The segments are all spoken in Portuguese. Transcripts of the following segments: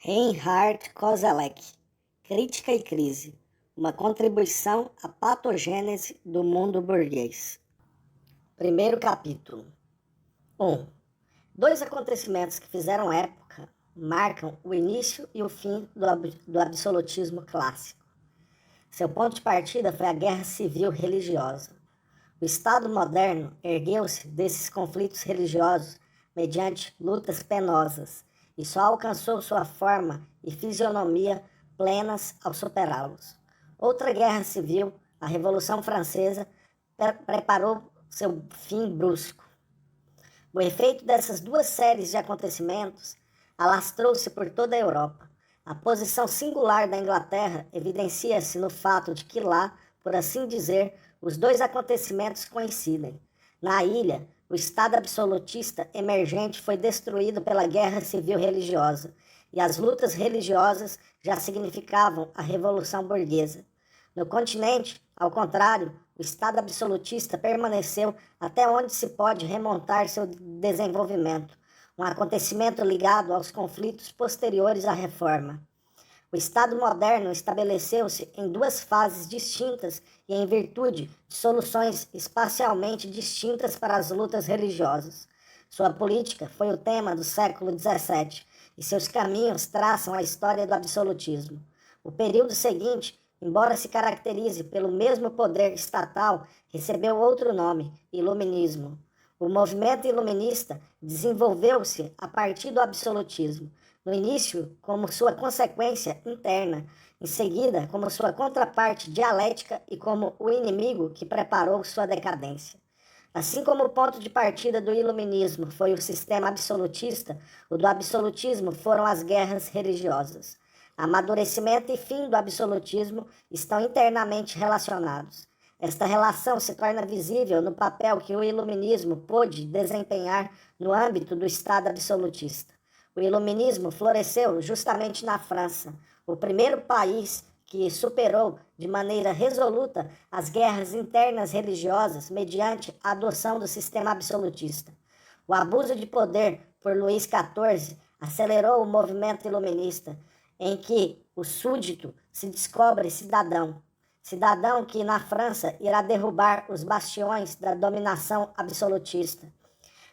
Reinhard Koselleck, Crítica e Crise, uma contribuição à patogênese do mundo burguês. Primeiro capítulo. 1. Dois acontecimentos que fizeram época marcam o início e o fim do absolutismo clássico. Seu ponto de partida foi a guerra civil religiosa. O Estado moderno ergueu-se desses conflitos religiosos mediante lutas penosas e só alcançou sua forma e fisionomia plenas ao superá-los. Outra guerra civil, a Revolução Francesa, preparou seu fim brusco. O efeito dessas duas séries de acontecimentos alastrou-se por toda a Europa. A posição singular da Inglaterra evidencia-se no fato de que lá, por assim dizer, os dois acontecimentos coincidem. Na ilha, o Estado absolutista emergente foi destruído pela guerra civil religiosa, e as lutas religiosas já significavam a revolução burguesa. No continente, ao contrário, o Estado absolutista permaneceu até onde se pode remontar seu desenvolvimento, um acontecimento ligado aos conflitos posteriores à Reforma. O Estado moderno estabeleceu-se em duas fases distintas e em virtude de soluções espacialmente distintas para as lutas religiosas. Sua política foi o tema do século XVII e seus caminhos traçam a história do absolutismo. O período seguinte, embora se caracterize pelo mesmo poder estatal, recebeu outro nome, Iluminismo. O movimento iluminista desenvolveu-se a partir do absolutismo, no início como sua consequência interna, em seguida como sua contraparte dialética e como o inimigo que preparou sua decadência. Assim como o ponto de partida do iluminismo foi o sistema absolutista, o do absolutismo foram as guerras religiosas. Amadurecimento e fim do absolutismo estão internamente relacionados. Esta relação se torna visível no papel que o iluminismo pôde desempenhar no âmbito do Estado absolutista. O iluminismo floresceu justamente na França, o primeiro país que superou de maneira resoluta as guerras internas religiosas mediante a adoção do sistema absolutista. O abuso de poder por Luís XIV acelerou o movimento iluminista, em que o súdito se descobre cidadão que na França irá derrubar os bastiões da dominação absolutista.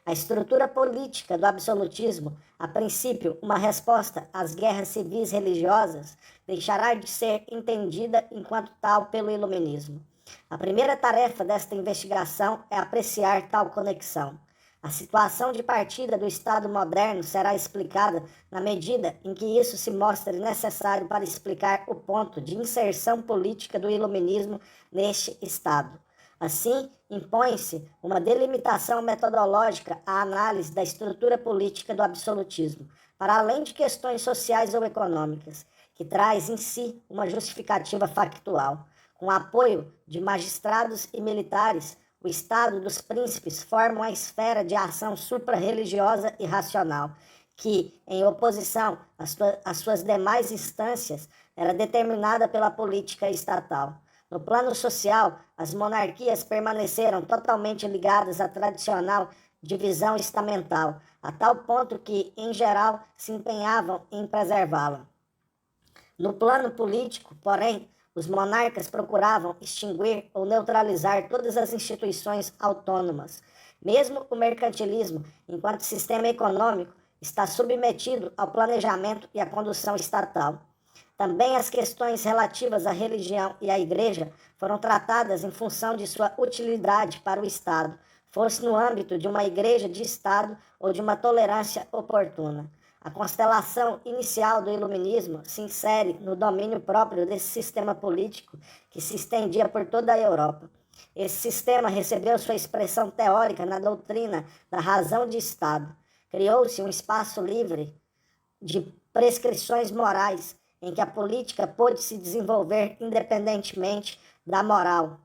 A estrutura política do absolutismo, a princípio uma resposta às guerras civis religiosas, deixará de ser entendida enquanto tal pelo iluminismo. A primeira tarefa desta investigação é apreciar tal conexão. A situação de partida do Estado moderno será explicada na medida em que isso se mostre necessário para explicar o ponto de inserção política do iluminismo neste Estado. Assim, impõe-se uma delimitação metodológica à análise da estrutura política do absolutismo, para além de questões sociais ou econômicas, que traz em si uma justificativa factual. Com apoio de magistrados e militares, o Estado dos príncipes forma uma esfera de ação supra-religiosa e racional, que, em oposição às suas demais instâncias, era determinada pela política estatal. No plano social, as monarquias permaneceram totalmente ligadas à tradicional divisão estamental, a tal ponto que, em geral, se empenhavam em preservá-la. No plano político, porém, os monarcas procuravam extinguir ou neutralizar todas as instituições autônomas. Mesmo o mercantilismo, enquanto sistema econômico, está submetido ao planejamento e à condução estatal. Também as questões relativas à religião e à igreja foram tratadas em função de sua utilidade para o Estado, fosse no âmbito de uma igreja de Estado ou de uma tolerância oportuna. A constelação inicial do iluminismo se insere no domínio próprio desse sistema político que se estendia por toda a Europa. Esse sistema recebeu sua expressão teórica na doutrina da razão de Estado. Criou-se um espaço livre de prescrições morais em que a política pôde se desenvolver independentemente da moral.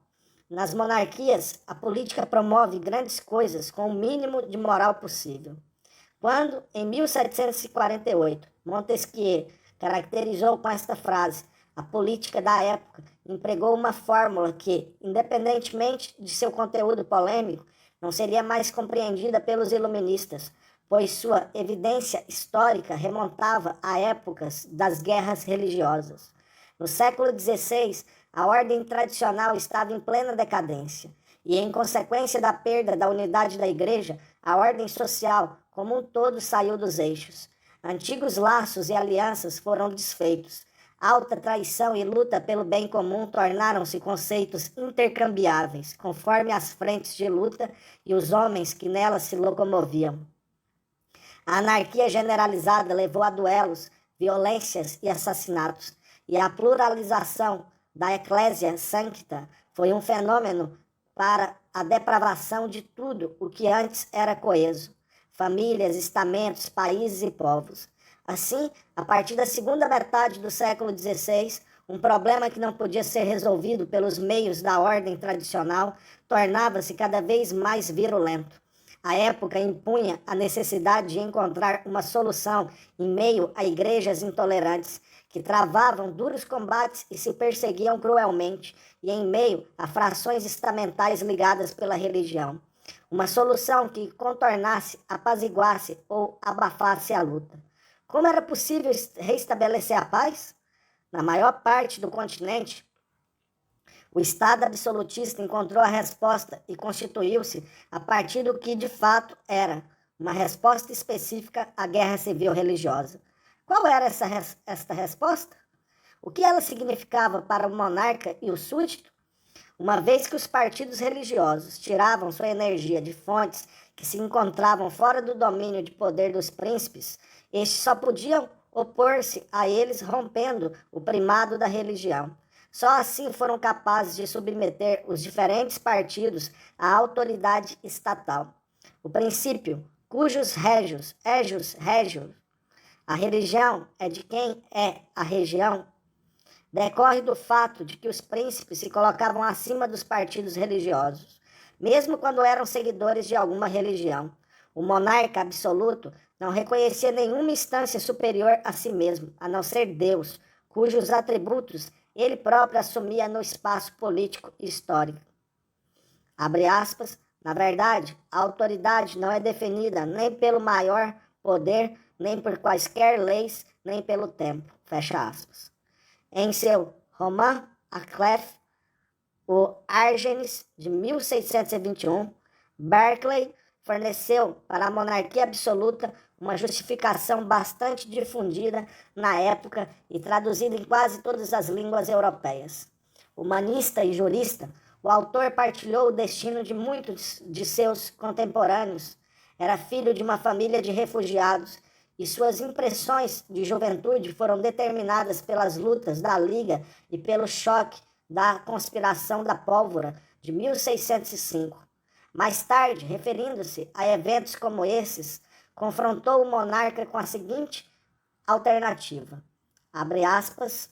Nas monarquias, a política promove grandes coisas com o mínimo de moral possível. Quando, em 1748, Montesquieu caracterizou com esta frase a política da época, empregou uma fórmula que, independentemente de seu conteúdo polêmico, não seria mais compreendida pelos iluministas, pois sua evidência histórica remontava a épocas das guerras religiosas. No século XVI, a ordem tradicional estava em plena decadência, e em consequência da perda da unidade da Igreja, a ordem social como um todo saiu dos eixos. Antigos laços e alianças foram desfeitos. Alta traição e luta pelo bem comum tornaram-se conceitos intercambiáveis, conforme as frentes de luta e os homens que nelas se locomoviam. A anarquia generalizada levou a duelos, violências e assassinatos, e a pluralização da Ecclesia Sancta foi um fenômeno para a depravação de tudo o que antes era coeso: famílias, estamentos, países e povos. Assim, a partir da segunda metade do século XVI, um problema que não podia ser resolvido pelos meios da ordem tradicional tornava-se cada vez mais virulento. A época impunha a necessidade de encontrar uma solução em meio a igrejas intolerantes que travavam duros combates e se perseguiam cruelmente, e em meio a frações estamentais ligadas pela religião. Uma solução que contornasse, apaziguasse ou abafasse a luta. Como era possível restabelecer a paz? Na maior parte do continente, o Estado absolutista encontrou a resposta e constituiu-se a partir do que de fato era uma resposta específica à guerra civil religiosa. Qual era esta resposta? O que ela significava para o monarca e o súdito? Uma vez que os partidos religiosos tiravam sua energia de fontes que se encontravam fora do domínio de poder dos príncipes, estes só podiam opor-se a eles rompendo o primado da religião. Só assim foram capazes de submeter os diferentes partidos à autoridade estatal. O princípio, cujus regius, a religião é de quem é a região, decorre do fato de que os príncipes se colocavam acima dos partidos religiosos, mesmo quando eram seguidores de alguma religião. O monarca absoluto não reconhecia nenhuma instância superior a si mesmo, a não ser Deus, cujos atributos ele próprio assumia no espaço político e histórico. Abre aspas, na verdade, a autoridade não é definida nem pelo maior poder, nem por quaisquer leis, nem pelo tempo. Fecha aspas. Em seu Roman à Clef, o Argenis, de 1621, Berkeley forneceu para a monarquia absoluta uma justificação bastante difundida na época e traduzida em quase todas as línguas europeias. Humanista e jurista, o autor partilhou o destino de muitos de seus contemporâneos. Era filho de uma família de refugiados e suas impressões de juventude foram determinadas pelas lutas da Liga e pelo choque da conspiração da pólvora de 1605. Mais tarde, referindo-se a eventos como esses, confrontou o monarca com a seguinte alternativa, abre aspas,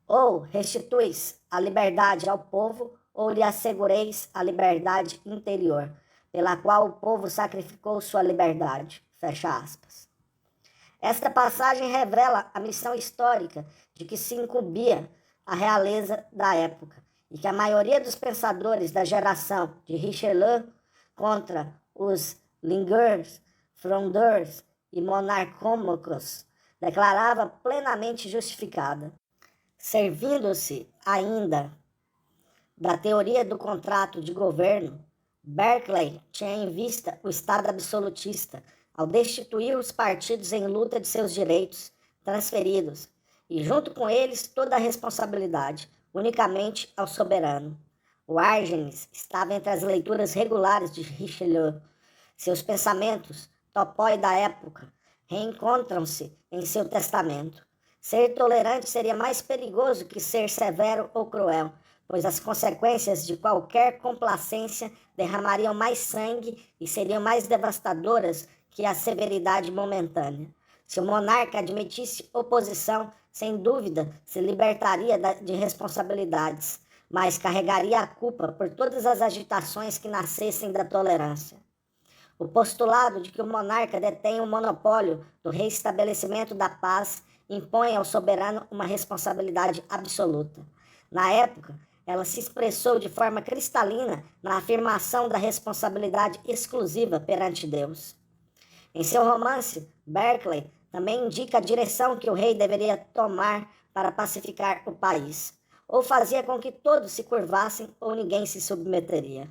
ou restituis a liberdade ao povo, ou lhe assegureis a liberdade interior, pela qual o povo sacrificou sua liberdade, fecha aspas. Esta passagem revela a missão histórica de que se incumbia a realeza da época, e que a maioria dos pensadores da geração de Richelieu contra os Lingueurs, Frondeurs e monarcômacos declarava plenamente justificada. Servindo-se ainda da teoria do contrato de governo, Berkeley tinha em vista o Estado absolutista ao destituir os partidos em luta de seus direitos transferidos e, junto com eles, toda a responsabilidade, unicamente ao soberano. O Argenis estava entre as leituras regulares de Richelieu. Seus pensamentos, topoi da época, reencontram-se em seu testamento. Ser tolerante seria mais perigoso que ser severo ou cruel, pois as consequências de qualquer complacência derramariam mais sangue e seriam mais devastadoras que a severidade momentânea. Se o monarca admitisse oposição, sem dúvida se libertaria de responsabilidades, mas carregaria a culpa por todas as agitações que nascessem da tolerância. O postulado de que o monarca detém o monopólio do reestabelecimento da paz impõe ao soberano uma responsabilidade absoluta. Na época, ela se expressou de forma cristalina na afirmação da responsabilidade exclusiva perante Deus. Em seu romance, Berkeley também indica a direção que o rei deveria tomar para pacificar o país, ou fazia com que todos se curvassem ou ninguém se submeteria.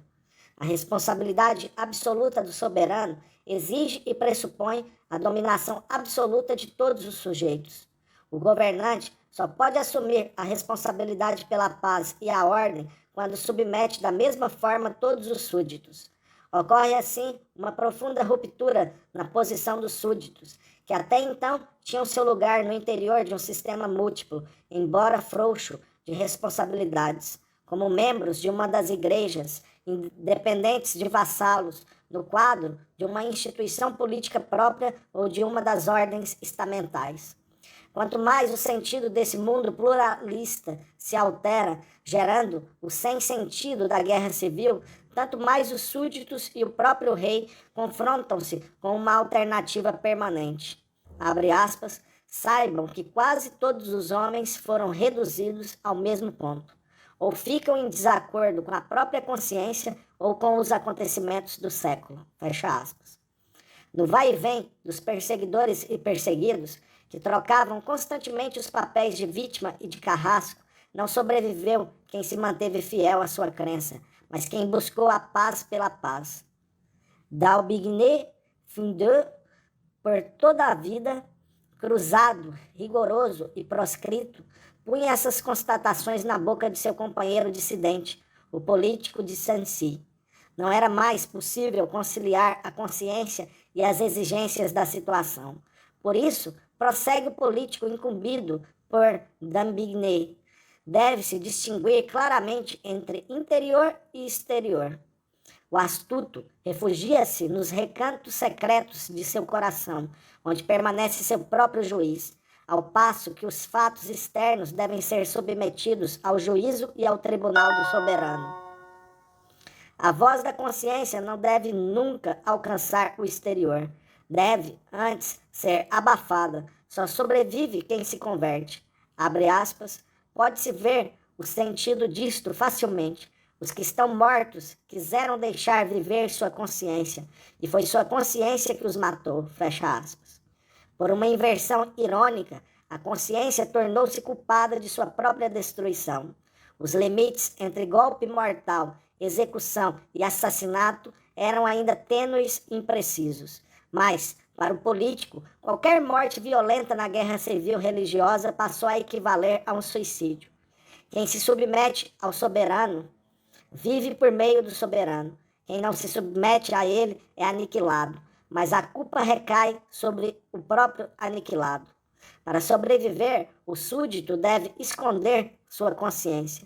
A responsabilidade absoluta do soberano exige e pressupõe a dominação absoluta de todos os sujeitos. O governante só pode assumir a responsabilidade pela paz e a ordem quando submete da mesma forma todos os súditos. Ocorre assim uma profunda ruptura na posição dos súditos, que até então tinham seu lugar no interior de um sistema múltiplo, embora frouxo, de responsabilidades, como membros de uma das igrejas, independentes de vassalos, no quadro de uma instituição política própria ou de uma das ordens estamentais. Quanto mais o sentido desse mundo pluralista se altera, gerando o sem-sentido da guerra civil, tanto mais os súditos e o próprio rei confrontam-se com uma alternativa permanente. Abre aspas, saibam que quase todos os homens foram reduzidos ao mesmo ponto, ou ficam em desacordo com a própria consciência ou com os acontecimentos do século. Fecha aspas. No vai e vem dos perseguidores e perseguidos, que trocavam constantemente os papéis de vítima e de carrasco, não sobreviveu quem se manteve fiel à sua crença, mas quem buscou a paz pela paz. D'Aubigné fundou por toda a vida, cruzado, rigoroso e proscrito, punha essas constatações na boca de seu companheiro dissidente, o político de Sancy. Não era mais possível conciliar a consciência e as exigências da situação. Por isso, prossegue o político incumbido por D'Aubigné. Deve-se distinguir claramente entre interior e exterior. O astuto refugia-se nos recantos secretos de seu coração, onde permanece seu próprio juiz, ao passo que os fatos externos devem ser submetidos ao juízo e ao tribunal do soberano. A voz da consciência não deve nunca alcançar o exterior. Deve, antes, ser abafada. Só sobrevive quem se converte. Abre aspas. Pode-se ver o sentido disto facilmente. Os que estão mortos quiseram deixar viver sua consciência, e foi sua consciência que os matou. Fecha aspas. Por uma inversão irônica, a consciência tornou-se culpada de sua própria destruição. Os limites entre golpe mortal, execução e assassinato eram ainda tênues e imprecisos. Mas, para o político, qualquer morte violenta na guerra civil religiosa passou a equivaler a um suicídio. Quem se submete ao soberano vive por meio do soberano. Quem não se submete a ele é aniquilado, mas a culpa recai sobre o próprio aniquilado. Para sobreviver, o súdito deve esconder sua consciência.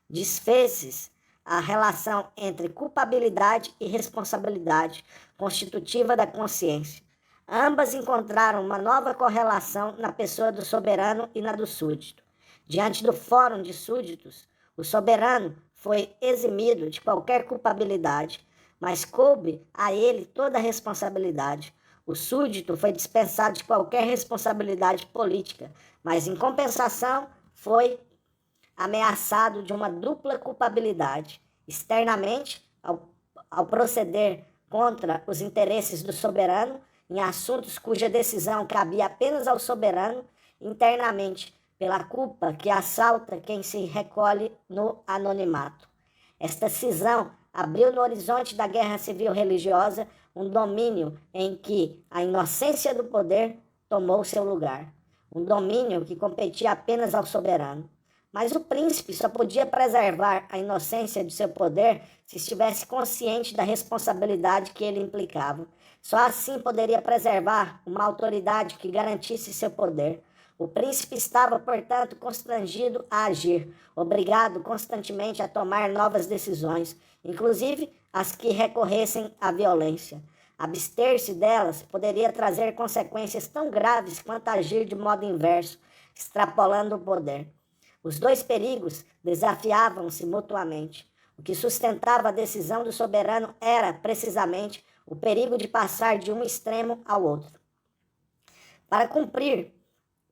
Desfez-se a relação entre culpabilidade e responsabilidade, constitutiva da consciência. Ambas encontraram uma nova correlação na pessoa do soberano e na do súdito. Diante do fórum de súditos, o soberano foi eximido de qualquer culpabilidade, mas coube a ele toda a responsabilidade. O súdito foi dispensado de qualquer responsabilidade política, mas em compensação foi ameaçado de uma dupla culpabilidade. Externamente, ao proceder contra os interesses do soberano, em assuntos cuja decisão cabia apenas ao soberano, internamente, pela culpa que assalta quem se recolhe no anonimato. Esta cisão abriu no horizonte da guerra civil religiosa um domínio em que a inocência do poder tomou seu lugar. Um domínio que competia apenas ao soberano. Mas o príncipe só podia preservar a inocência de seu poder se estivesse consciente da responsabilidade que ele implicava. Só assim poderia preservar uma autoridade que garantisse seu poder. O príncipe estava, portanto, constrangido a agir, obrigado constantemente a tomar novas decisões, inclusive as que recorressem à violência. Abster-se delas poderia trazer consequências tão graves quanto agir de modo inverso, extrapolando o poder. Os dois perigos desafiavam-se mutuamente. O que sustentava a decisão do soberano era, precisamente, o perigo de passar de um extremo ao outro. Para cumprir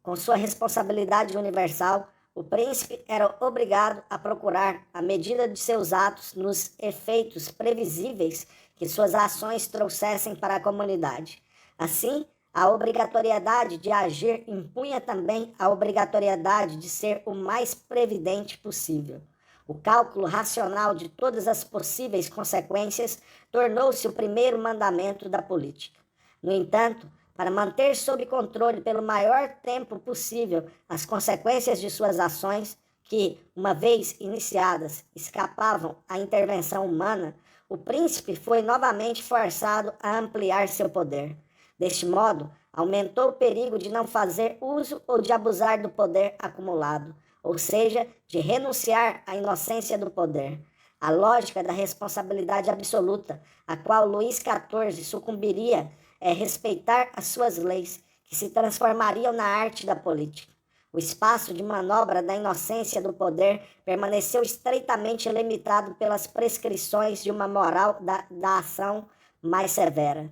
com sua responsabilidade universal, o príncipe era obrigado a procurar a medida de seus atos nos efeitos previsíveis que suas ações trouxessem para a comunidade. Assim, a obrigatoriedade de agir impunha também a obrigatoriedade de ser o mais previdente possível. O cálculo racional de todas as possíveis consequências tornou-se o primeiro mandamento da política. No entanto, para manter sob controle pelo maior tempo possível as consequências de suas ações, que, uma vez iniciadas, escapavam à intervenção humana, o príncipe foi novamente forçado a ampliar seu poder. Deste modo, aumentou o perigo de não fazer uso ou de abusar do poder acumulado, ou seja, de renunciar à inocência do poder. A lógica da responsabilidade absoluta, a qual Luís XIV sucumbiria, é respeitar as suas leis, que se transformariam na arte da política. O espaço de manobra da inocência do poder permaneceu estreitamente limitado pelas prescrições de uma moral da ação mais severa.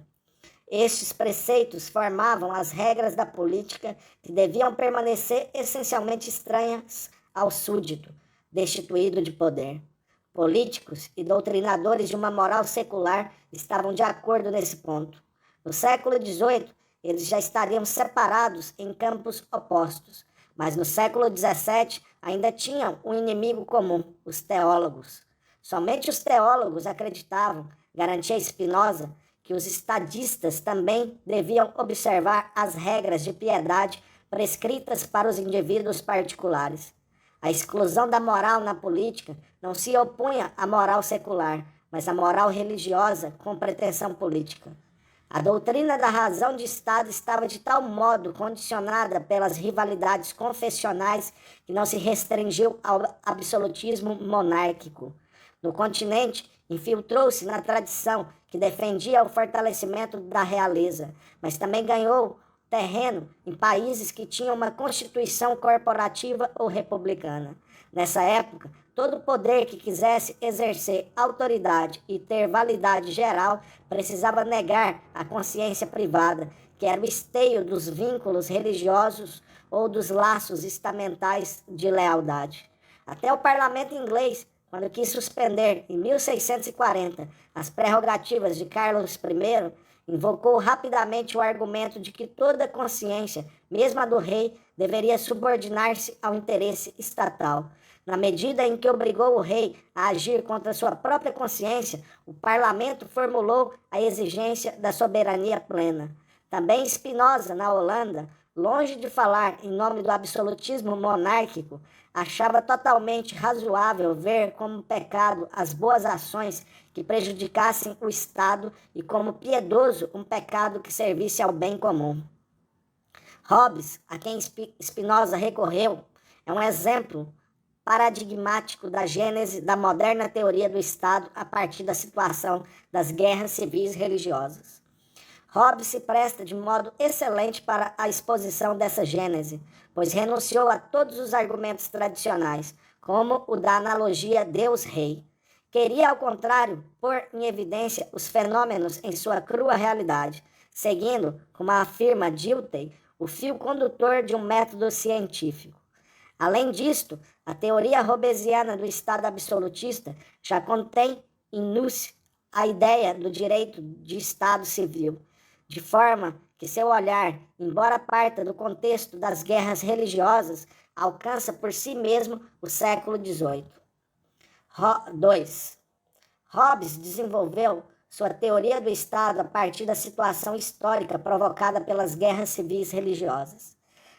Estes preceitos formavam as regras da política que deviam permanecer essencialmente estranhas ao súdito, destituído de poder. Políticos e doutrinadores de uma moral secular estavam de acordo nesse ponto. No século XVIII, eles já estariam separados em campos opostos, mas no século XVII ainda tinham um inimigo comum, os teólogos. Somente os teólogos acreditavam, garantia Spinoza, que os estadistas também deviam observar as regras de piedade prescritas para os indivíduos particulares. A exclusão da moral na política não se opunha à moral secular, mas à moral religiosa com pretensão política. A doutrina da razão de Estado estava de tal modo condicionada pelas rivalidades confessionais que não se restringiu ao absolutismo monárquico. No continente, infiltrou-se na tradição que defendia o fortalecimento da realeza, mas também ganhou terreno em países que tinham uma constituição corporativa ou republicana. Nessa época, todo poder que quisesse exercer autoridade e ter validade geral precisava negar a consciência privada, que era o esteio dos vínculos religiosos ou dos laços estamentais de lealdade. Até o parlamento inglês, quando quis suspender, em 1640, as prerrogativas de Carlos I, invocou rapidamente o argumento de que toda consciência, mesmo a do rei, deveria subordinar-se ao interesse estatal. Na medida em que obrigou o rei a agir contra sua própria consciência, o parlamento formulou a exigência da soberania plena. Também Spinoza, na Holanda, longe de falar em nome do absolutismo monárquico, achava totalmente razoável ver como pecado as boas ações que prejudicassem o Estado e como piedoso um pecado que servisse ao bem comum. Hobbes, a quem Spinoza recorreu, é um exemplo paradigmático da gênese da moderna teoria do Estado a partir da situação das guerras civis religiosas. Hobbes se presta de modo excelente para a exposição dessa gênese, pois renunciou a todos os argumentos tradicionais, como o da analogia Deus-Rei. Queria, ao contrário, pôr em evidência os fenômenos em sua crua realidade, seguindo, como afirma Dilthey, o fio condutor de um método científico. Além disto, a teoria hobbesiana do Estado absolutista já contém em nus a ideia do direito de Estado civil, de forma que seu olhar, embora parta do contexto das guerras religiosas, alcança por si mesmo o século XVIII. 2. Hobbes desenvolveu sua teoria do Estado a partir da situação histórica provocada pelas guerras civis religiosas.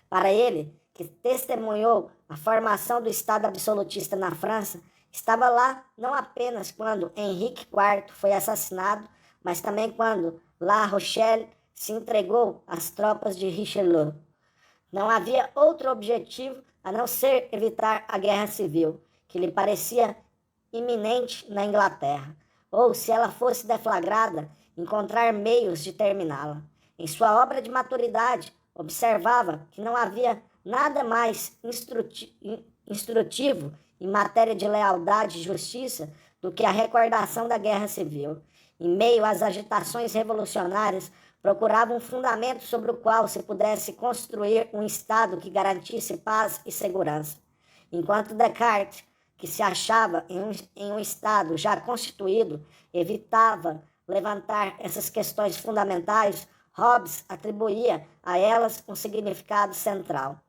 Para ele, que testemunhou a formação do Estado absolutista na França, estava lá não apenas quando Henrique IV foi assassinado, mas também quando La Rochelle se entregou às tropas de Richelieu. Não havia outro objetivo a não ser evitar a guerra civil, que lhe parecia iminente na Inglaterra, ou, se ela fosse deflagrada, encontrar meios de terminá-la. Em sua obra de maturidade, observava que não havia nada mais instrutivo em matéria de lealdade e justiça do que a recordação da guerra civil. Em meio às agitações revolucionárias, procurava um fundamento sobre o qual se pudesse construir um Estado que garantisse paz e segurança. enquanto Descartes, que se achava em um estado já constituído, evitava levantar essas questões fundamentais, Hobbes atribuía a elas um significado central.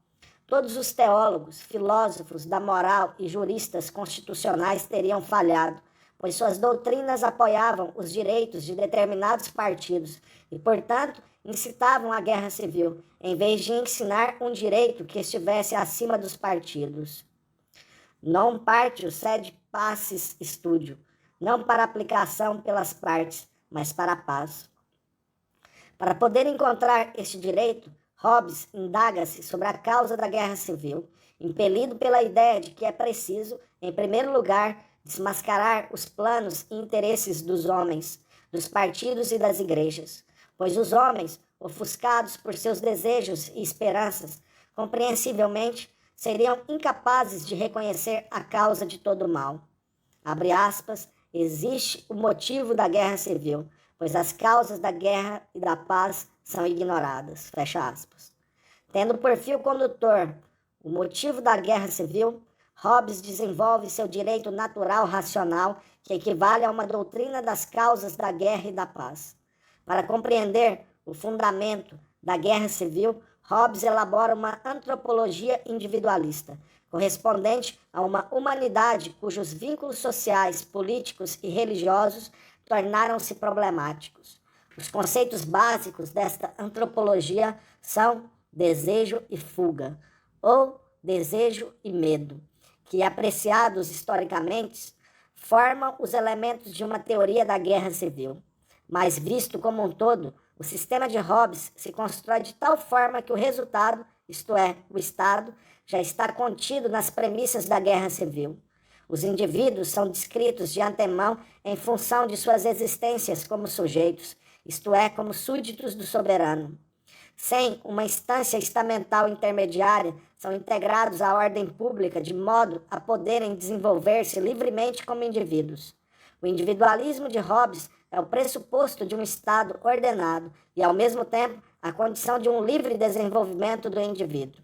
Todos os teólogos, filósofos da moral e juristas constitucionais teriam falhado, pois suas doutrinas apoiavam os direitos de determinados partidos e, portanto, incitavam a guerra civil, em vez de ensinar um direito que estivesse acima dos partidos. Non partio sed pacis studio, não para aplicação pelas partes, mas para a paz. Para poder encontrar este direito, Hobbes indaga-se sobre a causa da guerra civil, impelido pela ideia de que é preciso, em primeiro lugar, desmascarar os planos e interesses dos homens, dos partidos e das igrejas, pois os homens, ofuscados por seus desejos e esperanças, compreensivelmente, seriam incapazes de reconhecer a causa de todo o mal. Abre aspas, existe o motivo da guerra civil, pois as causas da guerra e da paz são ignoradas, fecha aspas. Tendo por fio condutor o motivo da guerra civil, Hobbes desenvolve seu direito natural racional, que equivale a uma doutrina das causas da guerra e da paz. Para compreender o fundamento da guerra civil, Hobbes elabora uma antropologia individualista, correspondente a uma humanidade cujos vínculos sociais, políticos e religiosos tornaram-se problemáticos. Os conceitos básicos desta antropologia são desejo e fuga, ou desejo e medo, que, apreciados historicamente, formam os elementos de uma teoria da guerra civil. Mas, visto como um todo, o sistema de Hobbes se constrói de tal forma que o resultado, isto é, o Estado, já está contido nas premissas da guerra civil. Os indivíduos são descritos de antemão em função de suas existências como sujeitos, isto é, como súditos do soberano. Sem uma instância estamental intermediária, são integrados à ordem pública de modo a poderem desenvolver-se livremente como indivíduos. O individualismo de Hobbes é o pressuposto de um Estado ordenado e, ao mesmo tempo, a condição de um livre desenvolvimento do indivíduo.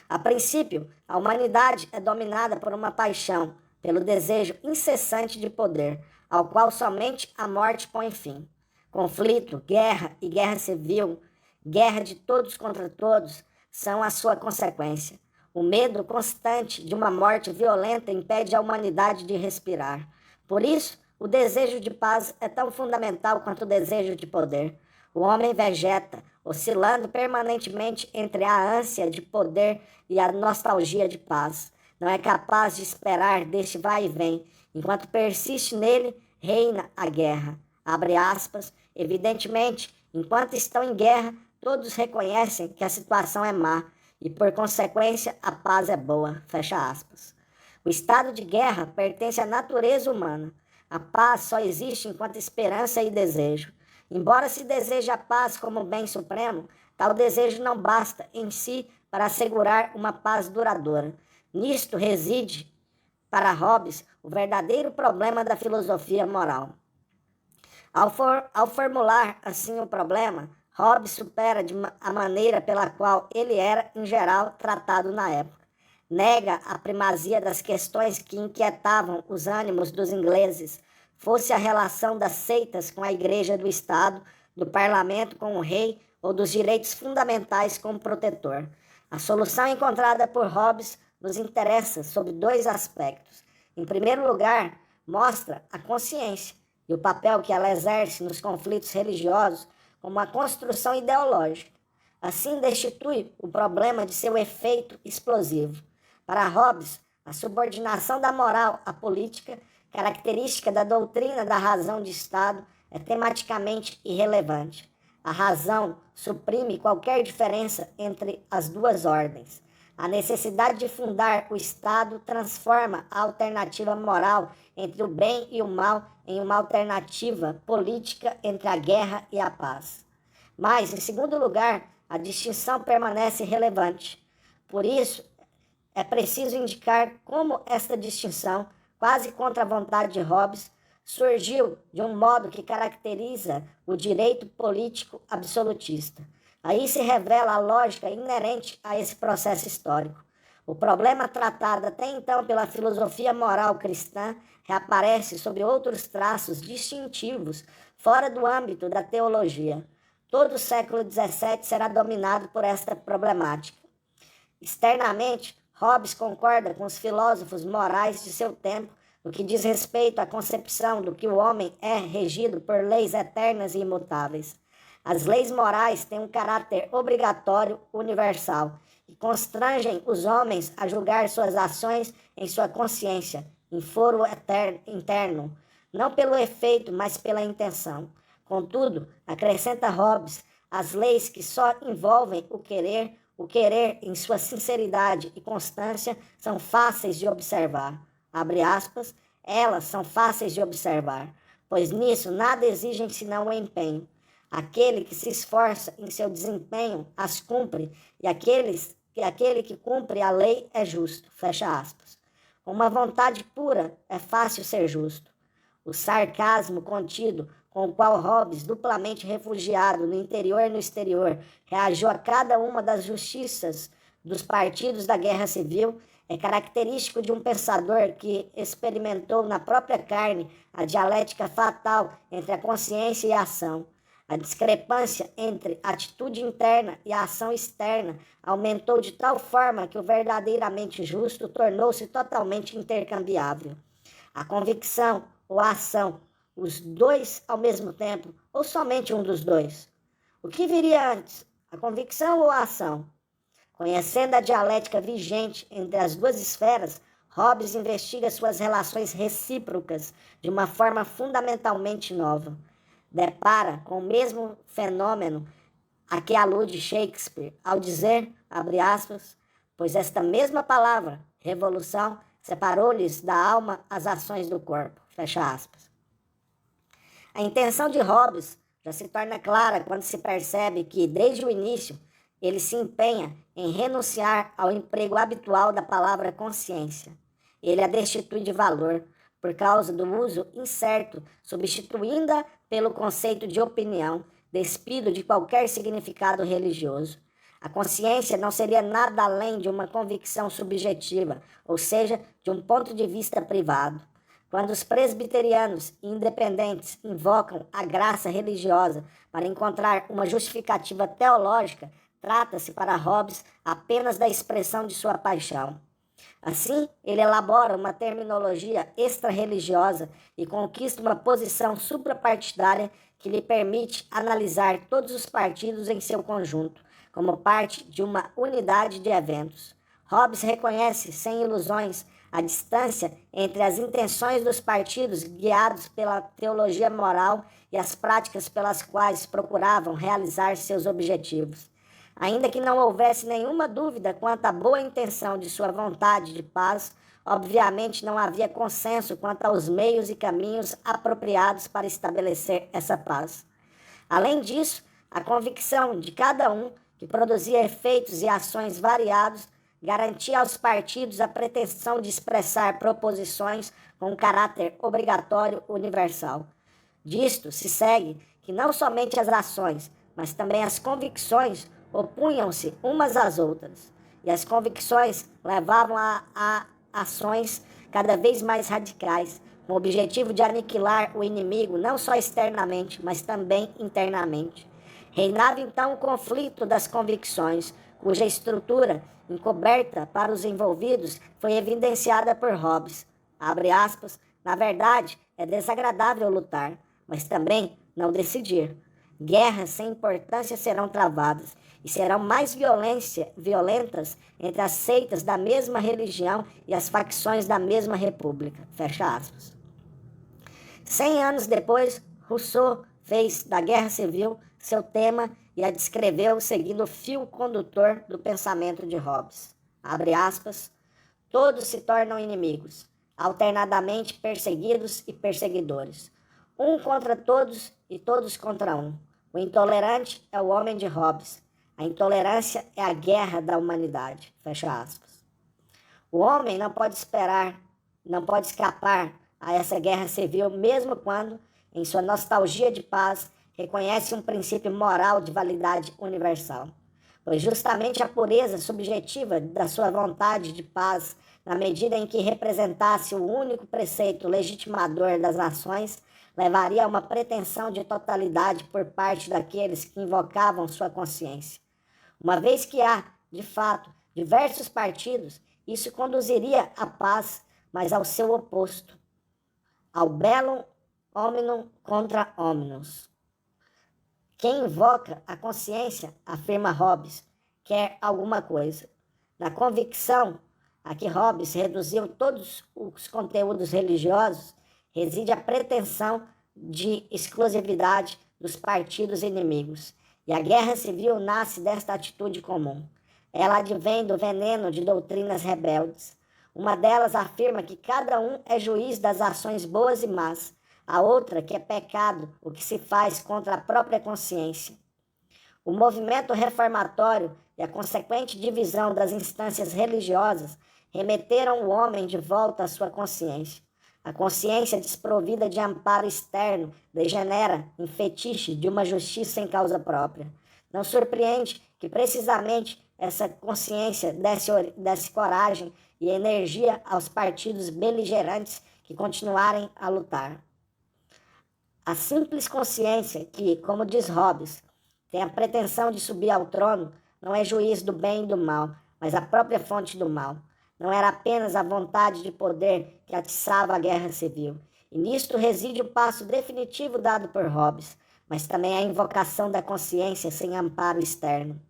A princípio, a humanidade é dominada por uma paixão, pelo desejo incessante de poder, ao qual somente a morte põe fim. Conflito, guerra e guerra civil, guerra de todos contra todos, são a sua consequência. O medo constante de uma morte violenta impede a humanidade de respirar. Por isso, o desejo de paz é tão fundamental quanto o desejo de poder. O homem vegeta, oscilando permanentemente entre a ânsia de poder e a nostalgia de paz. Não é capaz de esperar deste vai e vem. Enquanto persiste nele, reina a guerra. Abre aspas. Evidentemente, enquanto estão em guerra, todos reconhecem que a situação é má e, por consequência, a paz é boa. Fecha aspas. O estado de guerra pertence à natureza humana. A paz só existe enquanto esperança e desejo. Embora se deseje a paz como bem supremo, tal desejo não basta em si para assegurar uma paz duradoura. Nisto reside, para Hobbes, o verdadeiro problema da filosofia moral. Ao formular assim o problema, Hobbes supera a maneira pela qual ele era, em geral, tratado na época. Nega a primazia das questões que inquietavam os ânimos dos ingleses, fosse a relação das seitas com a igreja do Estado, do parlamento com o rei ou dos direitos fundamentais com o protetor. A solução encontrada por Hobbes nos interessa sob dois aspectos. Em primeiro lugar, mostra a consciência e o papel que ela exerce nos conflitos religiosos como uma construção ideológica. Assim, destitui o problema de seu efeito explosivo. Para Hobbes, a subordinação da moral à política, característica da doutrina da razão de Estado, é tematicamente irrelevante. A razão suprime qualquer diferença entre as duas ordens. A necessidade de fundar o Estado transforma a alternativa moral entre o bem e o mal em uma alternativa política entre a guerra e a paz. Mas, em segundo lugar, a distinção permanece relevante. Por isso, é preciso indicar como esta distinção, quase contra a vontade de Hobbes, surgiu de um modo que caracteriza o direito político absolutista. Aí se revela a lógica inerente a esse processo histórico. O problema tratado até então pela filosofia moral cristã reaparece sob outros traços distintivos fora do âmbito da teologia. Todo o século XVII será dominado por esta problemática. Externamente, Hobbes concorda com os filósofos morais de seu tempo no que diz respeito à concepção do que o homem é regido por leis eternas e imutáveis. As leis morais têm um caráter obrigatório universal e constrangem os homens a julgar suas ações em sua consciência, em foro interno, não pelo efeito, mas pela intenção. Contudo, acrescenta Hobbes, as leis que só envolvem o querer em sua sinceridade e constância são fáceis de observar. Abre aspas, elas são fáceis de observar, pois nisso nada exigem senão o empenho. Aquele que se esforça em seu desempenho as cumpre, e aquele que cumpre a lei é justo. Fecha aspas. Com uma vontade pura é fácil ser justo. O sarcasmo contido com o qual Hobbes, duplamente refugiado no interior e no exterior, reagiu a cada uma das justiças dos partidos da Guerra Civil, é característico de um pensador que experimentou na própria carne a dialética fatal entre a consciência e a ação. A discrepância entre a atitude interna e a ação externa aumentou de tal forma que o verdadeiramente justo tornou-se totalmente intercambiável. A convicção ou a ação, os dois ao mesmo tempo, ou somente um dos dois? O que viria antes, a convicção ou a ação? Conhecendo a dialética vigente entre as duas esferas, Hobbes investiga suas relações recíprocas de uma forma fundamentalmente nova. Depara com o mesmo fenômeno a que alude Shakespeare ao dizer, abre aspas, pois esta mesma palavra, revolução, separou-lhes da alma as ações do corpo, fecha aspas. A intenção de Hobbes já se torna clara quando se percebe que, desde o início, ele se empenha em renunciar ao emprego habitual da palavra consciência. Ele a destitui de valor, por causa do uso incerto, substituindo-a pelo conceito de opinião, despido de qualquer significado religioso. A consciência não seria nada além de uma convicção subjetiva, ou seja, de um ponto de vista privado. Quando os presbiterianos e independentes invocam a graça religiosa para encontrar uma justificativa teológica, trata-se para Hobbes apenas da expressão de sua paixão. Assim, ele elabora uma terminologia extra-religiosa e conquista uma posição suprapartidária que lhe permite analisar todos os partidos em seu conjunto, como parte de uma unidade de eventos. Hobbes reconhece, sem ilusões, a distância entre as intenções dos partidos guiados pela teologia moral e as práticas pelas quais procuravam realizar seus objetivos. Ainda que não houvesse nenhuma dúvida quanto à boa intenção de sua vontade de paz, obviamente não havia consenso quanto aos meios e caminhos apropriados para estabelecer essa paz. Além disso, a convicção de cada um, que produzia efeitos e ações variados, garantia aos partidos a pretensão de expressar proposições com caráter obrigatório universal. Disto se segue que não somente as ações, mas também as convicções opunham-se umas às outras, e as convicções levavam a ações cada vez mais radicais, com o objetivo de aniquilar o inimigo não só externamente, mas também internamente. Reinava então o conflito das convicções, cuja estrutura, encoberta para os envolvidos, foi evidenciada por Hobbes. Abre aspas, na verdade, é desagradável lutar, mas também não decidir. Guerras sem importância serão travadas e serão mais violentas entre as seitas da mesma religião e as facções da mesma república. Fecha aspas. 100 anos depois, Rousseau fez da Guerra Civil seu tema e a descreveu seguindo o fio condutor do pensamento de Hobbes. Abre aspas, todos se tornam inimigos, alternadamente perseguidos e perseguidores. Um contra todos e todos contra um. O intolerante é o homem de Hobbes. A intolerância é a guerra da humanidade. Fecha aspas. O homem não pode escapar a essa guerra civil, mesmo quando, em sua nostalgia de paz, reconhece um princípio moral de validade universal. pois justamente a pureza subjetiva da sua vontade de paz, na medida em que representasse o único preceito legitimador das nações, levaria a uma pretensão de totalidade por parte daqueles que invocavam sua consciência. Uma vez que há, de fato, diversos partidos, isso conduziria à paz, mas ao seu oposto, ao bellum hominum contra hominus. Quem invoca a consciência, afirma Hobbes, quer alguma coisa. Na convicção a que Hobbes reduziu todos os conteúdos religiosos, reside a pretensão de exclusividade dos partidos inimigos. E a guerra civil nasce desta atitude comum. Ela advém do veneno de doutrinas rebeldes. Uma delas afirma que cada um é juiz das ações boas e más, a outra que é pecado o que se faz contra a própria consciência. O movimento reformatório e a consequente divisão das instâncias religiosas remeteram o homem de volta à sua consciência. A consciência desprovida de amparo externo degenera em fetiche de uma justiça sem causa própria. Não surpreende que precisamente essa consciência desse coragem e energia aos partidos beligerantes que continuarem a lutar. A simples consciência que, como diz Hobbes, tem a pretensão de subir ao trono, não é juiz do bem e do mal, mas a própria fonte do mal. Não era apenas a vontade de poder que atiçava a guerra civil. E nisto reside o passo definitivo dado por Hobbes, mas também a invocação da consciência sem amparo externo.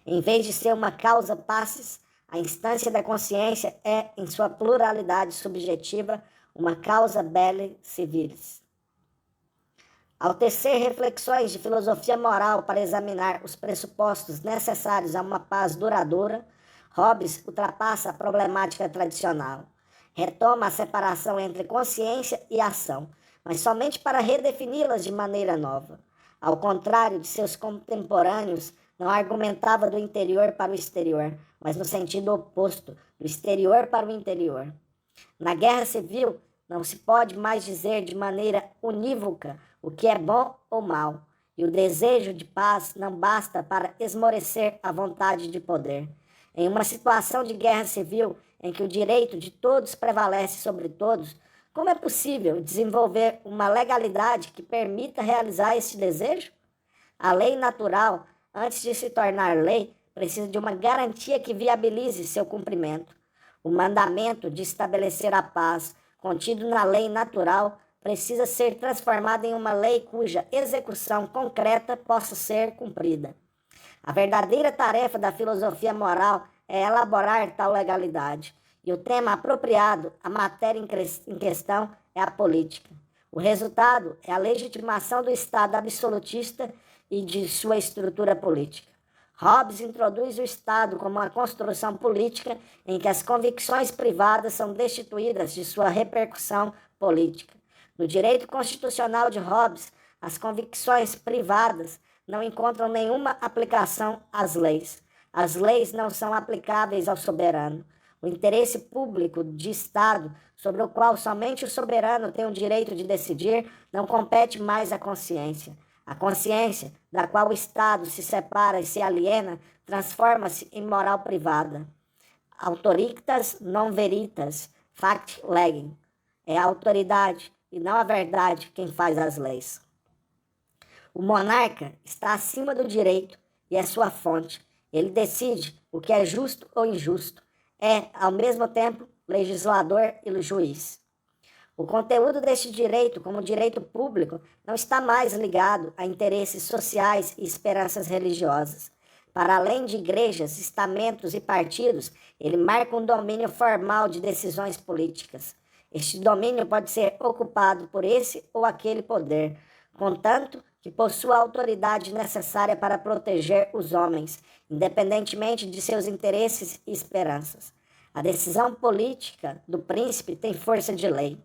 Em vez de ser uma causa passis, a instância da consciência é, em sua pluralidade subjetiva, uma causa belli civilis. Ao tecer reflexões de filosofia moral para examinar os pressupostos necessários a uma paz duradoura, Hobbes ultrapassa a problemática tradicional. Retoma a separação entre consciência e ação, mas somente para redefini-las de maneira nova. Ao contrário de seus contemporâneos, não argumentava do interior para o exterior, mas no sentido oposto, do exterior para o interior. Na guerra civil, não se pode mais dizer de maneira unívoca o que é bom ou mal, e o desejo de paz não basta para esmorecer a vontade de poder. Em uma situação de guerra civil, em que o direito de todos prevalece sobre todos, como é possível desenvolver uma legalidade que permita realizar esse desejo? A lei natural, antes de se tornar lei, precisa de uma garantia que viabilize seu cumprimento. O mandamento de estabelecer a paz, contido na lei natural, precisa ser transformado em uma lei cuja execução concreta possa ser cumprida. A verdadeira tarefa da filosofia moral é elaborar tal legalidade, e o tema apropriado, a matéria em questão, é a política. O resultado é a legitimação do Estado absolutista e de sua estrutura política. Hobbes introduz o Estado como uma construção política em que as convicções privadas são destituídas de sua repercussão política. No direito constitucional de Hobbes, as convicções privadas não encontram nenhuma aplicação às leis. As leis não são aplicáveis ao soberano. O interesse público de Estado, sobre o qual somente o soberano tem o direito de decidir, não compete mais à consciência. A consciência, da qual o Estado se separa e se aliena, transforma-se em moral privada. Autoritas non veritas, fact legem. É a autoridade e não a verdade quem faz as leis. O monarca está acima do direito e é sua fonte. Ele decide o que é justo ou injusto. É, ao mesmo tempo, legislador e juiz. O conteúdo deste direito, como direito público, não está mais ligado a interesses sociais e esperanças religiosas. Para além de igrejas, estamentos e partidos, ele marca um domínio formal de decisões políticas. Este domínio pode ser ocupado por esse ou aquele poder, contanto que possua a autoridade necessária para proteger os homens, independentemente de seus interesses e esperanças. A decisão política do príncipe tem força de lei.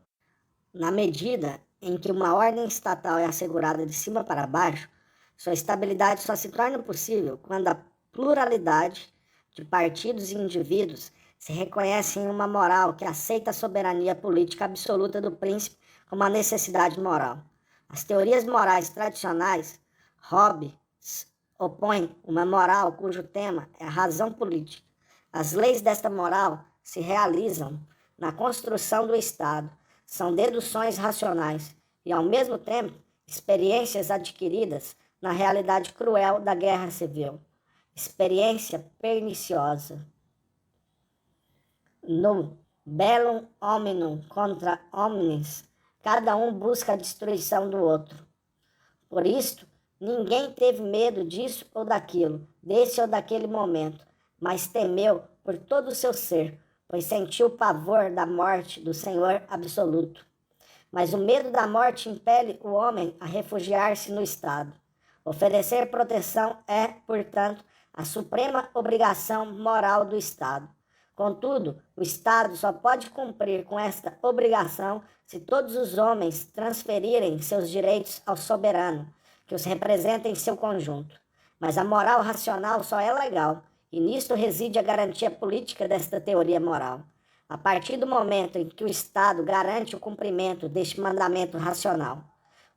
Na medida em que uma ordem estatal é assegurada de cima para baixo, sua estabilidade só se torna possível quando a pluralidade de partidos e indivíduos se reconhece em uma moral que aceita a soberania política absoluta do príncipe como uma necessidade moral. As teorias morais tradicionais, Hobbes opõe uma moral cujo tema é a razão política. As leis desta moral se realizam na construção do Estado, são deduções racionais e, ao mesmo tempo, experiências adquiridas na realidade cruel da guerra civil, experiência perniciosa. No bellum hominum contra omnes, cada um busca a destruição do outro. Por isto, ninguém teve medo disso ou daquilo, desse ou daquele momento, mas temeu por todo o seu ser, pois sentiu o pavor da morte do Senhor absoluto. Mas o medo da morte impele o homem a refugiar-se no Estado. Oferecer proteção é, portanto, a suprema obrigação moral do Estado. Contudo, o Estado só pode cumprir com esta obrigação se todos os homens transferirem seus direitos ao soberano, que os representa em seu conjunto. Mas a moral racional só é legal, e nisto reside a garantia política desta teoria moral. A partir do momento em que o Estado garante o cumprimento deste mandamento racional,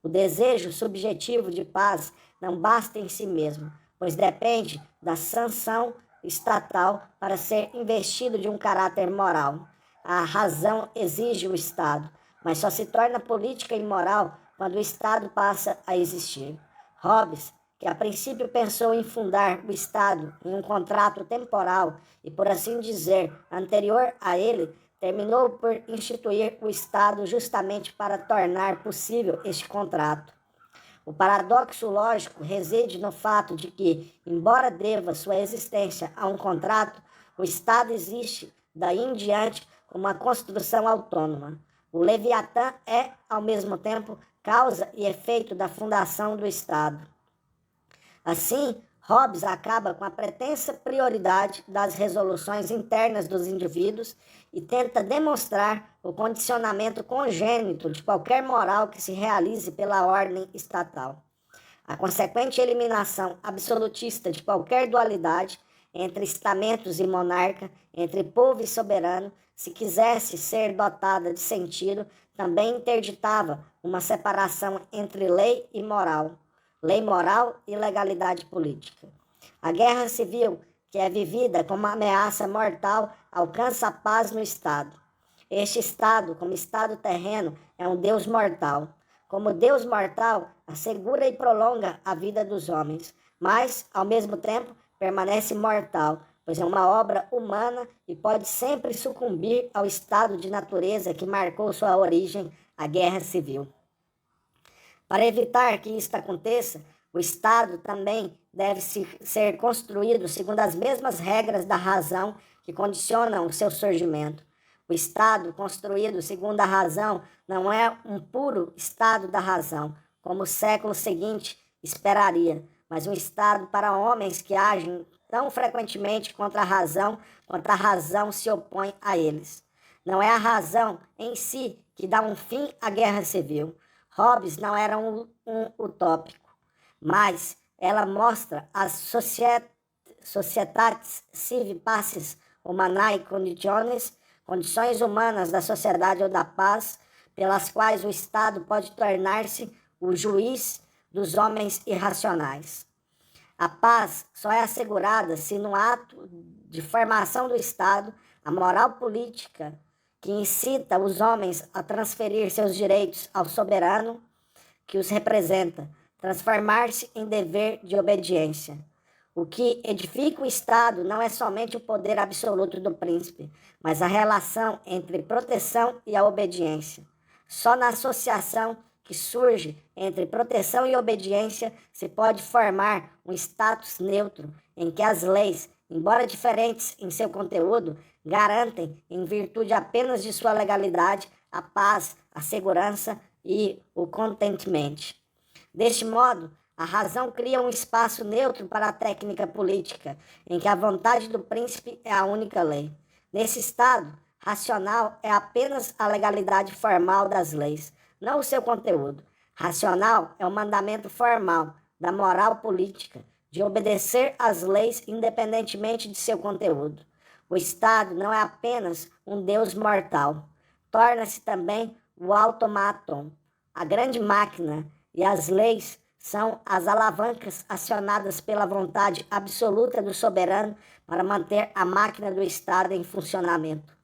o desejo subjetivo de paz não basta em si mesmo, pois depende da sanção estatal para ser investido de um caráter moral. A razão exige o Estado, mas só se torna política e moral quando o Estado passa a existir. Hobbes, que a princípio pensou em fundar o Estado em um contrato temporal e, por assim dizer, anterior a ele, terminou por instituir o Estado justamente para tornar possível este contrato. O paradoxo lógico reside no fato de que, embora deva sua existência a um contrato, o Estado existe daí em diante como uma construção autônoma. O Leviatã é, ao mesmo tempo, causa e efeito da fundação do Estado. Assim, Hobbes acaba com a pretensa prioridade das resoluções internas dos indivíduos e tenta demonstrar o condicionamento congênito de qualquer moral que se realize pela ordem estatal. A consequente eliminação absolutista de qualquer dualidade entre estamentos e monarca, entre povo e soberano, se quisesse ser dotada de sentido, também interditava uma separação entre lei e moral. Lei moral e legalidade política. A guerra civil, que é vivida como uma ameaça mortal, alcança a paz no Estado. Este Estado, como Estado terreno, é um Deus mortal. Como Deus mortal, assegura e prolonga a vida dos homens, mas, ao mesmo tempo, permanece mortal, pois é uma obra humana e pode sempre sucumbir ao estado de natureza que marcou sua origem, a guerra civil. Para evitar que isto aconteça, o Estado também deve ser construído segundo as mesmas regras da razão que condicionam o seu surgimento. O Estado construído segundo a razão não é um puro estado da razão, como o século seguinte esperaria, mas um estado para homens que agem tão frequentemente contra a razão quanto a razão se opõe a eles. Não é a razão em si que dá um fim à guerra civil. Hobbes não era um utópico, mas ela mostra as societatis sive pacis humanae conditiones, condições humanas da sociedade ou da paz, pelas quais o Estado pode tornar-se o juiz dos homens irracionais. A paz só é assegurada se, no ato de formação do Estado, a moral política que incita os homens a transferir seus direitos ao soberano que os representa, transformar-se em dever de obediência. O que edifica o Estado não é somente o poder absoluto do príncipe, mas a relação entre proteção e a obediência. Só na associação que surge entre proteção e obediência se pode formar um status neutro em que as leis, embora diferentes em seu conteúdo, garantem, em virtude apenas de sua legalidade, a paz, a segurança e o contentamento. Deste modo, a razão cria um espaço neutro para a técnica política, em que a vontade do príncipe é a única lei. Nesse estado, racional é apenas a legalidade formal das leis, não o seu conteúdo. Racional é o mandamento formal da moral política, de obedecer às leis independentemente de seu conteúdo. O Estado não é apenas um Deus mortal, torna-se também o automaton, a grande máquina, e as leis são as alavancas acionadas pela vontade absoluta do soberano para manter a máquina do Estado em funcionamento.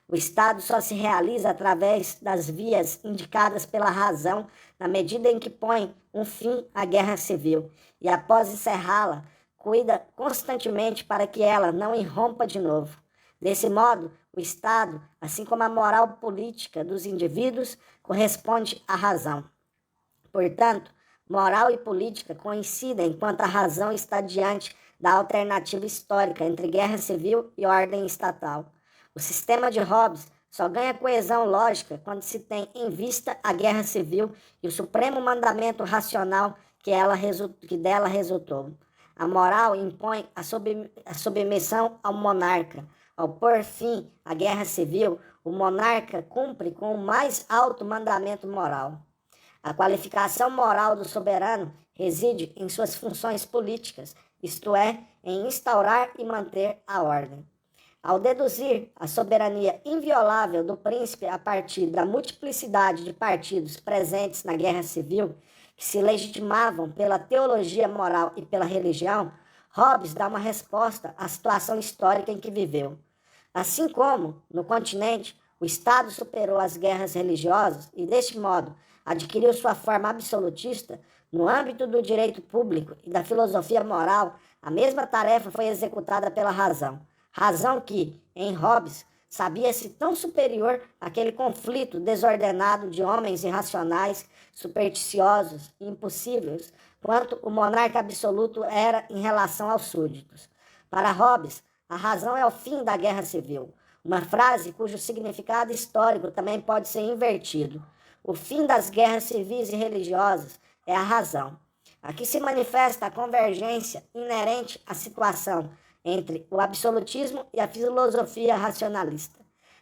O Estado só se realiza através das vias indicadas pela razão, na medida em que põe um fim à guerra civil e, após encerrá-la, cuida constantemente para que ela não irrompa de novo. Desse modo, o Estado, assim como a moral política dos indivíduos, corresponde à razão. Portanto, moral e política coincidem enquanto a razão está diante da alternativa histórica entre guerra civil e ordem estatal. O sistema de Hobbes só ganha coesão lógica quando se tem em vista a guerra civil e o supremo mandamento racional que dela resultou. A moral impõe a submissão ao monarca. Ao pôr fim à guerra civil, o monarca cumpre com o mais alto mandamento moral. A qualificação moral do soberano reside em suas funções políticas, isto é, em instaurar e manter a ordem. Ao deduzir a soberania inviolável do príncipe a partir da multiplicidade de partidos presentes na guerra civil, que se legitimavam pela teologia moral e pela religião, Hobbes dá uma resposta à situação histórica em que viveu. Assim como, no continente, o Estado superou as guerras religiosas e, deste modo, adquiriu sua forma absolutista, no âmbito do direito público e da filosofia moral, a mesma tarefa foi executada pela razão. Razão que, em Hobbes, sabia-se tão superior àquele conflito desordenado de homens irracionais, supersticiosos e impossíveis, quanto o monarca absoluto era em relação aos súditos. Para Hobbes, a razão é o fim da guerra civil, uma frase cujo significado histórico também pode ser invertido. O fim das guerras civis e religiosas é a razão. Aqui se manifesta a convergência inerente à situação entre o absolutismo e a filosofia racionalista.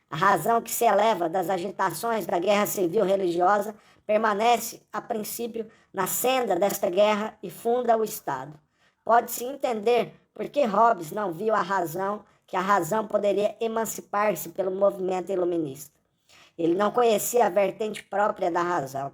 A razão que se eleva das agitações da guerra civil religiosa permanece, a princípio, na senda desta guerra e funda o Estado. Pode-se entender por que Hobbes não viu que a razão poderia emancipar-se pelo movimento iluminista. Ele não conhecia a vertente própria da razão.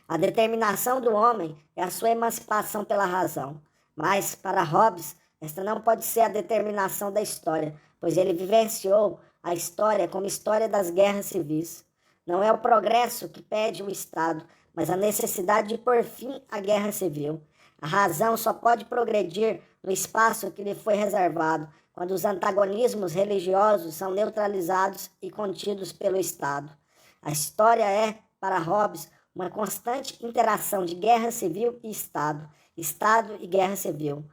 A determinação do homem é a sua emancipação pela razão, mas, para Hobbes, esta não pode ser a determinação da história, pois ele vivenciou a história como história das guerras civis. Não é o progresso que pede o Estado, mas a necessidade de pôr fim à guerra civil. A razão só pode progredir no espaço que lhe foi reservado, quando os antagonismos religiosos são neutralizados e contidos pelo Estado. A história é, para Hobbes, uma constante interação de guerra civil e Estado, Estado e guerra civil.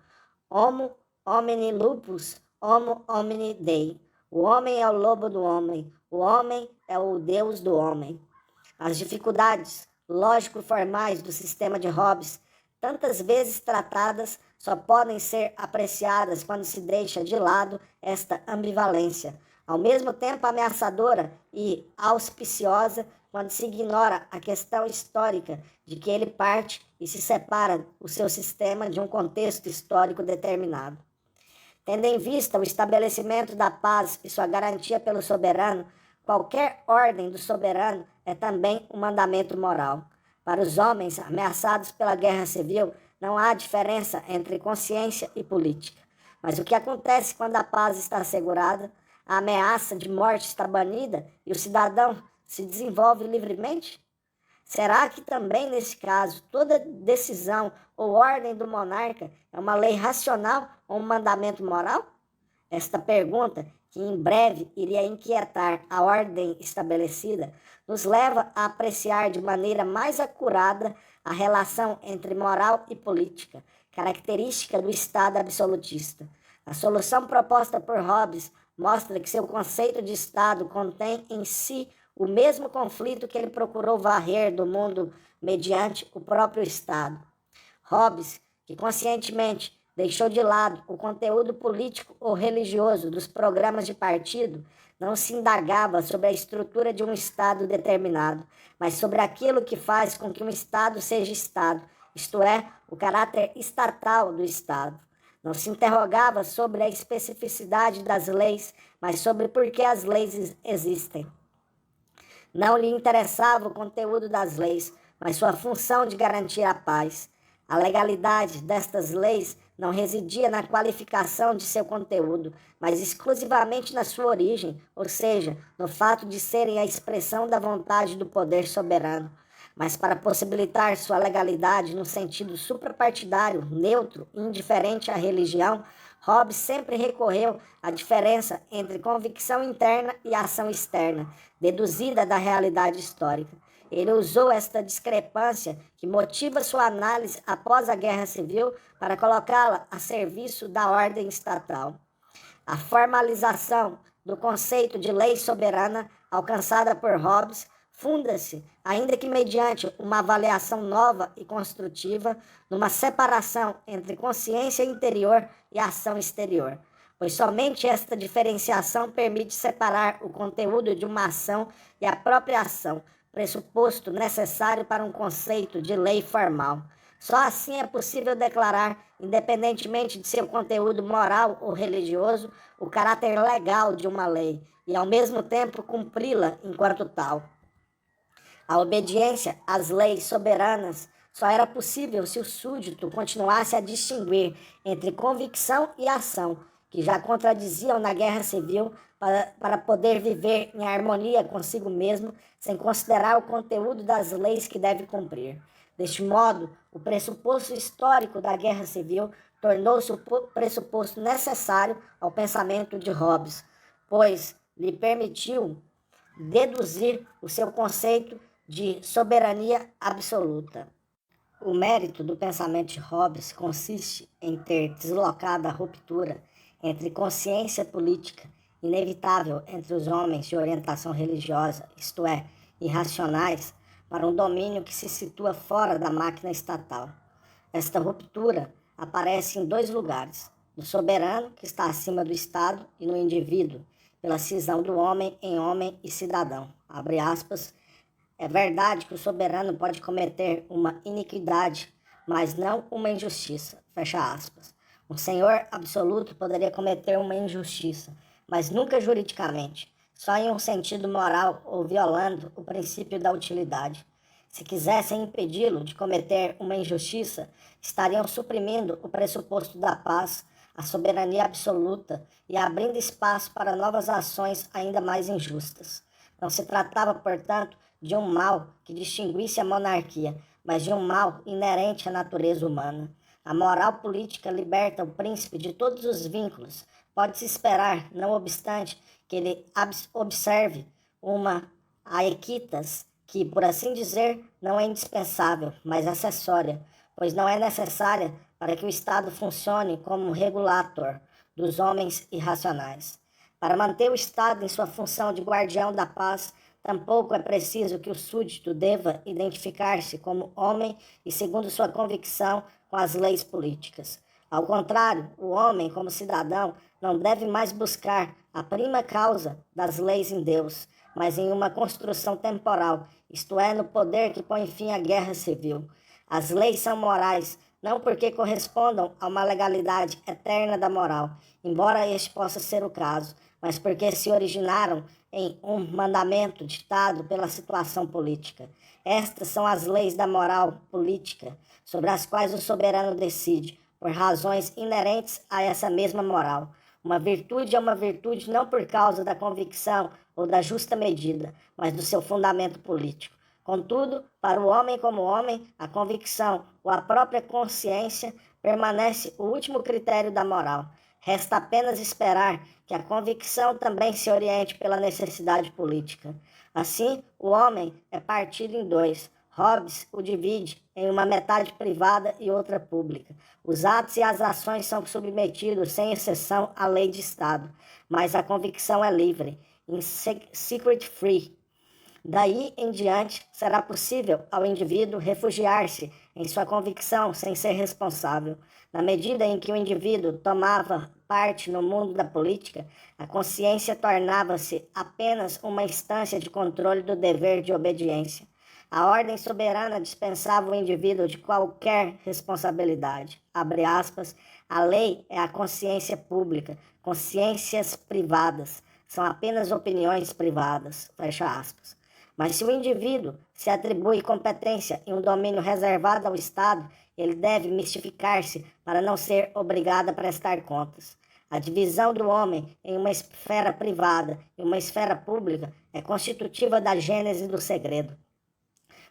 Homo homini lupus, homo homini dei. O homem é o lobo do homem, o homem é o Deus do homem. As dificuldades lógico-formais do sistema de Hobbes, tantas vezes tratadas, só podem ser apreciadas quando se deixa de lado esta ambivalência, ao mesmo tempo ameaçadora e auspiciosa quando se ignora a questão histórica de que ele parte e se separa o seu sistema de um contexto histórico determinado. Tendo em vista o estabelecimento da paz e sua garantia pelo soberano, qualquer ordem do soberano é também um mandamento moral. Para os homens ameaçados pela guerra civil, não há diferença entre consciência e política. Mas o que acontece quando a paz está assegurada, a ameaça de morte está banida e o cidadão se desenvolve livremente? Será que também, nesse caso, toda decisão ou ordem do monarca é uma lei racional ou um mandamento moral? Esta pergunta, que em breve iria inquietar a ordem estabelecida, nos leva a apreciar de maneira mais acurada a relação entre moral e política, característica do Estado absolutista. A solução proposta por Hobbes mostra que seu conceito de Estado contém em si o mesmo conflito que ele procurou varrer do mundo mediante o próprio Estado. Hobbes, que conscientemente deixou de lado o conteúdo político ou religioso dos programas de partido, não se indagava sobre a estrutura de um Estado determinado, mas sobre aquilo que faz com que um Estado seja Estado, isto é, o caráter estatal do Estado. Não se interrogava sobre a especificidade das leis, mas sobre por que as leis existem. Não lhe interessava o conteúdo das leis, mas sua função de garantir a paz. A legalidade destas leis não residia na qualificação de seu conteúdo, mas exclusivamente na sua origem, ou seja, no fato de serem a expressão da vontade do poder soberano. Mas para possibilitar sua legalidade no sentido suprapartidário, neutro e indiferente à religião, Hobbes sempre recorreu à diferença entre convicção interna e ação externa, deduzida da realidade histórica. Ele usou esta discrepância que motiva sua análise após a Guerra Civil para colocá-la a serviço da ordem estatal. A formalização do conceito de lei soberana alcançada por Hobbes funda-se, ainda que mediante uma avaliação nova e construtiva, numa separação entre consciência interior e ação exterior, pois somente esta diferenciação permite separar o conteúdo de uma ação e a própria ação, pressuposto necessário para um conceito de lei formal. Só assim é possível declarar, independentemente de seu conteúdo moral ou religioso, o caráter legal de uma lei e, ao mesmo tempo, cumpri-la enquanto tal. A obediência às leis soberanas só era possível se o súdito continuasse a distinguir entre convicção e ação, que já contradiziam na Guerra Civil, para poder viver em harmonia consigo mesmo, sem considerar o conteúdo das leis que deve cumprir. Deste modo, o pressuposto histórico da Guerra Civil tornou-se o pressuposto necessário ao pensamento de Hobbes, pois lhe permitiu deduzir o seu conceito de soberania absoluta. O mérito do pensamento de Hobbes consiste em ter deslocado a ruptura entre consciência política, inevitável entre os homens de orientação religiosa, isto é, irracionais, para um domínio que se situa fora da máquina estatal. Esta ruptura aparece em dois lugares: no soberano, que está acima do Estado, e no indivíduo, pela cisão do homem em homem e cidadão. Abre aspas. É verdade que o soberano pode cometer uma iniquidade, mas não uma injustiça. Fecha aspas. Um senhor absoluto poderia cometer uma injustiça, mas nunca juridicamente, só em um sentido moral ou violando o princípio da utilidade. Se quisessem impedi-lo de cometer uma injustiça, estariam suprimindo o pressuposto da paz, a soberania absoluta e abrindo espaço para novas ações ainda mais injustas. Não se tratava, portanto, de um mal que distinguisse a monarquia, mas de um mal inerente à natureza humana. A moral política liberta o príncipe de todos os vínculos. Pode-se esperar, não obstante, que ele observe uma aequitas que, por assim dizer, não é indispensável, mas acessória, pois não é necessária para que o Estado funcione como regulator dos homens irracionais. Para manter o Estado em sua função de guardião da paz, tampouco é preciso que o súdito deva identificar-se como homem e segundo sua convicção com as leis políticas. Ao contrário, o homem, como cidadão, não deve mais buscar a prima causa das leis em Deus, mas em uma construção temporal, isto é, no poder que põe fim à guerra civil. As leis são morais, não porque correspondam a uma legalidade eterna da moral, embora este possa ser o caso, mas porque se originaram em um mandamento ditado pela situação política. Estas são as leis da moral política, sobre as quais o soberano decide, por razões inerentes a essa mesma moral. Uma virtude é uma virtude não por causa da convicção ou da justa medida, mas do seu fundamento político. Contudo, para o homem como homem, a convicção ou a própria consciência permanece o último critério da moral. Resta apenas esperar que a convicção também se oriente pela necessidade política. Assim, o homem é partido em dois. Hobbes o divide em uma metade privada e outra pública. Os atos e as ações são submetidos, sem exceção, à lei de Estado, mas a convicção é livre, in secret free. Daí em diante, será possível ao indivíduo refugiar-se em sua convicção sem ser responsável. Na medida em que o indivíduo tomava parte no mundo da política, a consciência tornava-se apenas uma instância de controle do dever de obediência. A ordem soberana dispensava o indivíduo de qualquer responsabilidade. Abre aspas, a lei é a consciência pública, consciências privadas são apenas opiniões privadas. Fecha aspas. Mas se o indivíduo se atribui competência em um domínio reservado ao Estado, ele deve mistificar-se para não ser obrigado a prestar contas. A divisão do homem em uma esfera privada e uma esfera pública é constitutiva da gênese do segredo.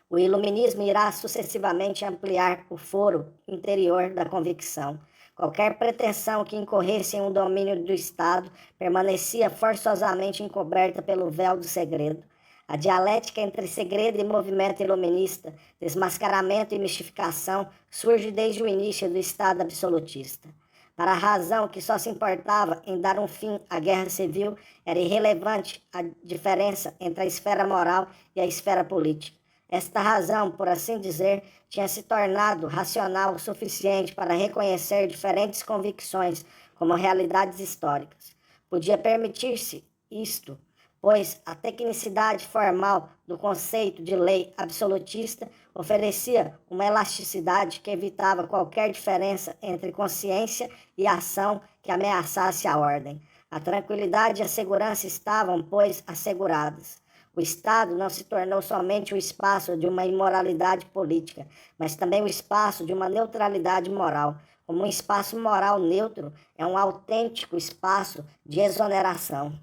O iluminismo irá sucessivamente ampliar o foro interior da convicção. Qualquer pretensão que incorresse em um domínio do Estado permanecia forçosamente encoberta pelo véu do segredo. A dialética entre segredo e movimento iluminista, desmascaramento e mistificação, surge desde o início do Estado absolutista. Para a razão que só se importava em dar um fim à guerra civil, era irrelevante a diferença entre a esfera moral e a esfera política. Esta razão, por assim dizer, tinha se tornado racional o suficiente para reconhecer diferentes convicções como realidades históricas. Podia permitir-se isto, pois a tecnicidade formal do conceito de lei absolutista oferecia uma elasticidade que evitava qualquer diferença entre consciência e ação que ameaçasse a ordem. A tranquilidade e a segurança estavam, pois, asseguradas. O Estado não se tornou somente o espaço de uma imoralidade política, mas também o espaço de uma neutralidade moral. Como um espaço moral neutro, é um autêntico espaço de exoneração.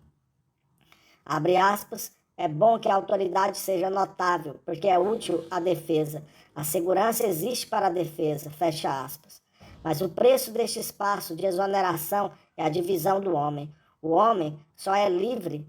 Abre aspas, é bom que a autoridade seja notável, porque é útil à defesa. A segurança existe para a defesa, fecha aspas. Mas o preço deste espaço de exoneração é a divisão do homem. O homem só é livre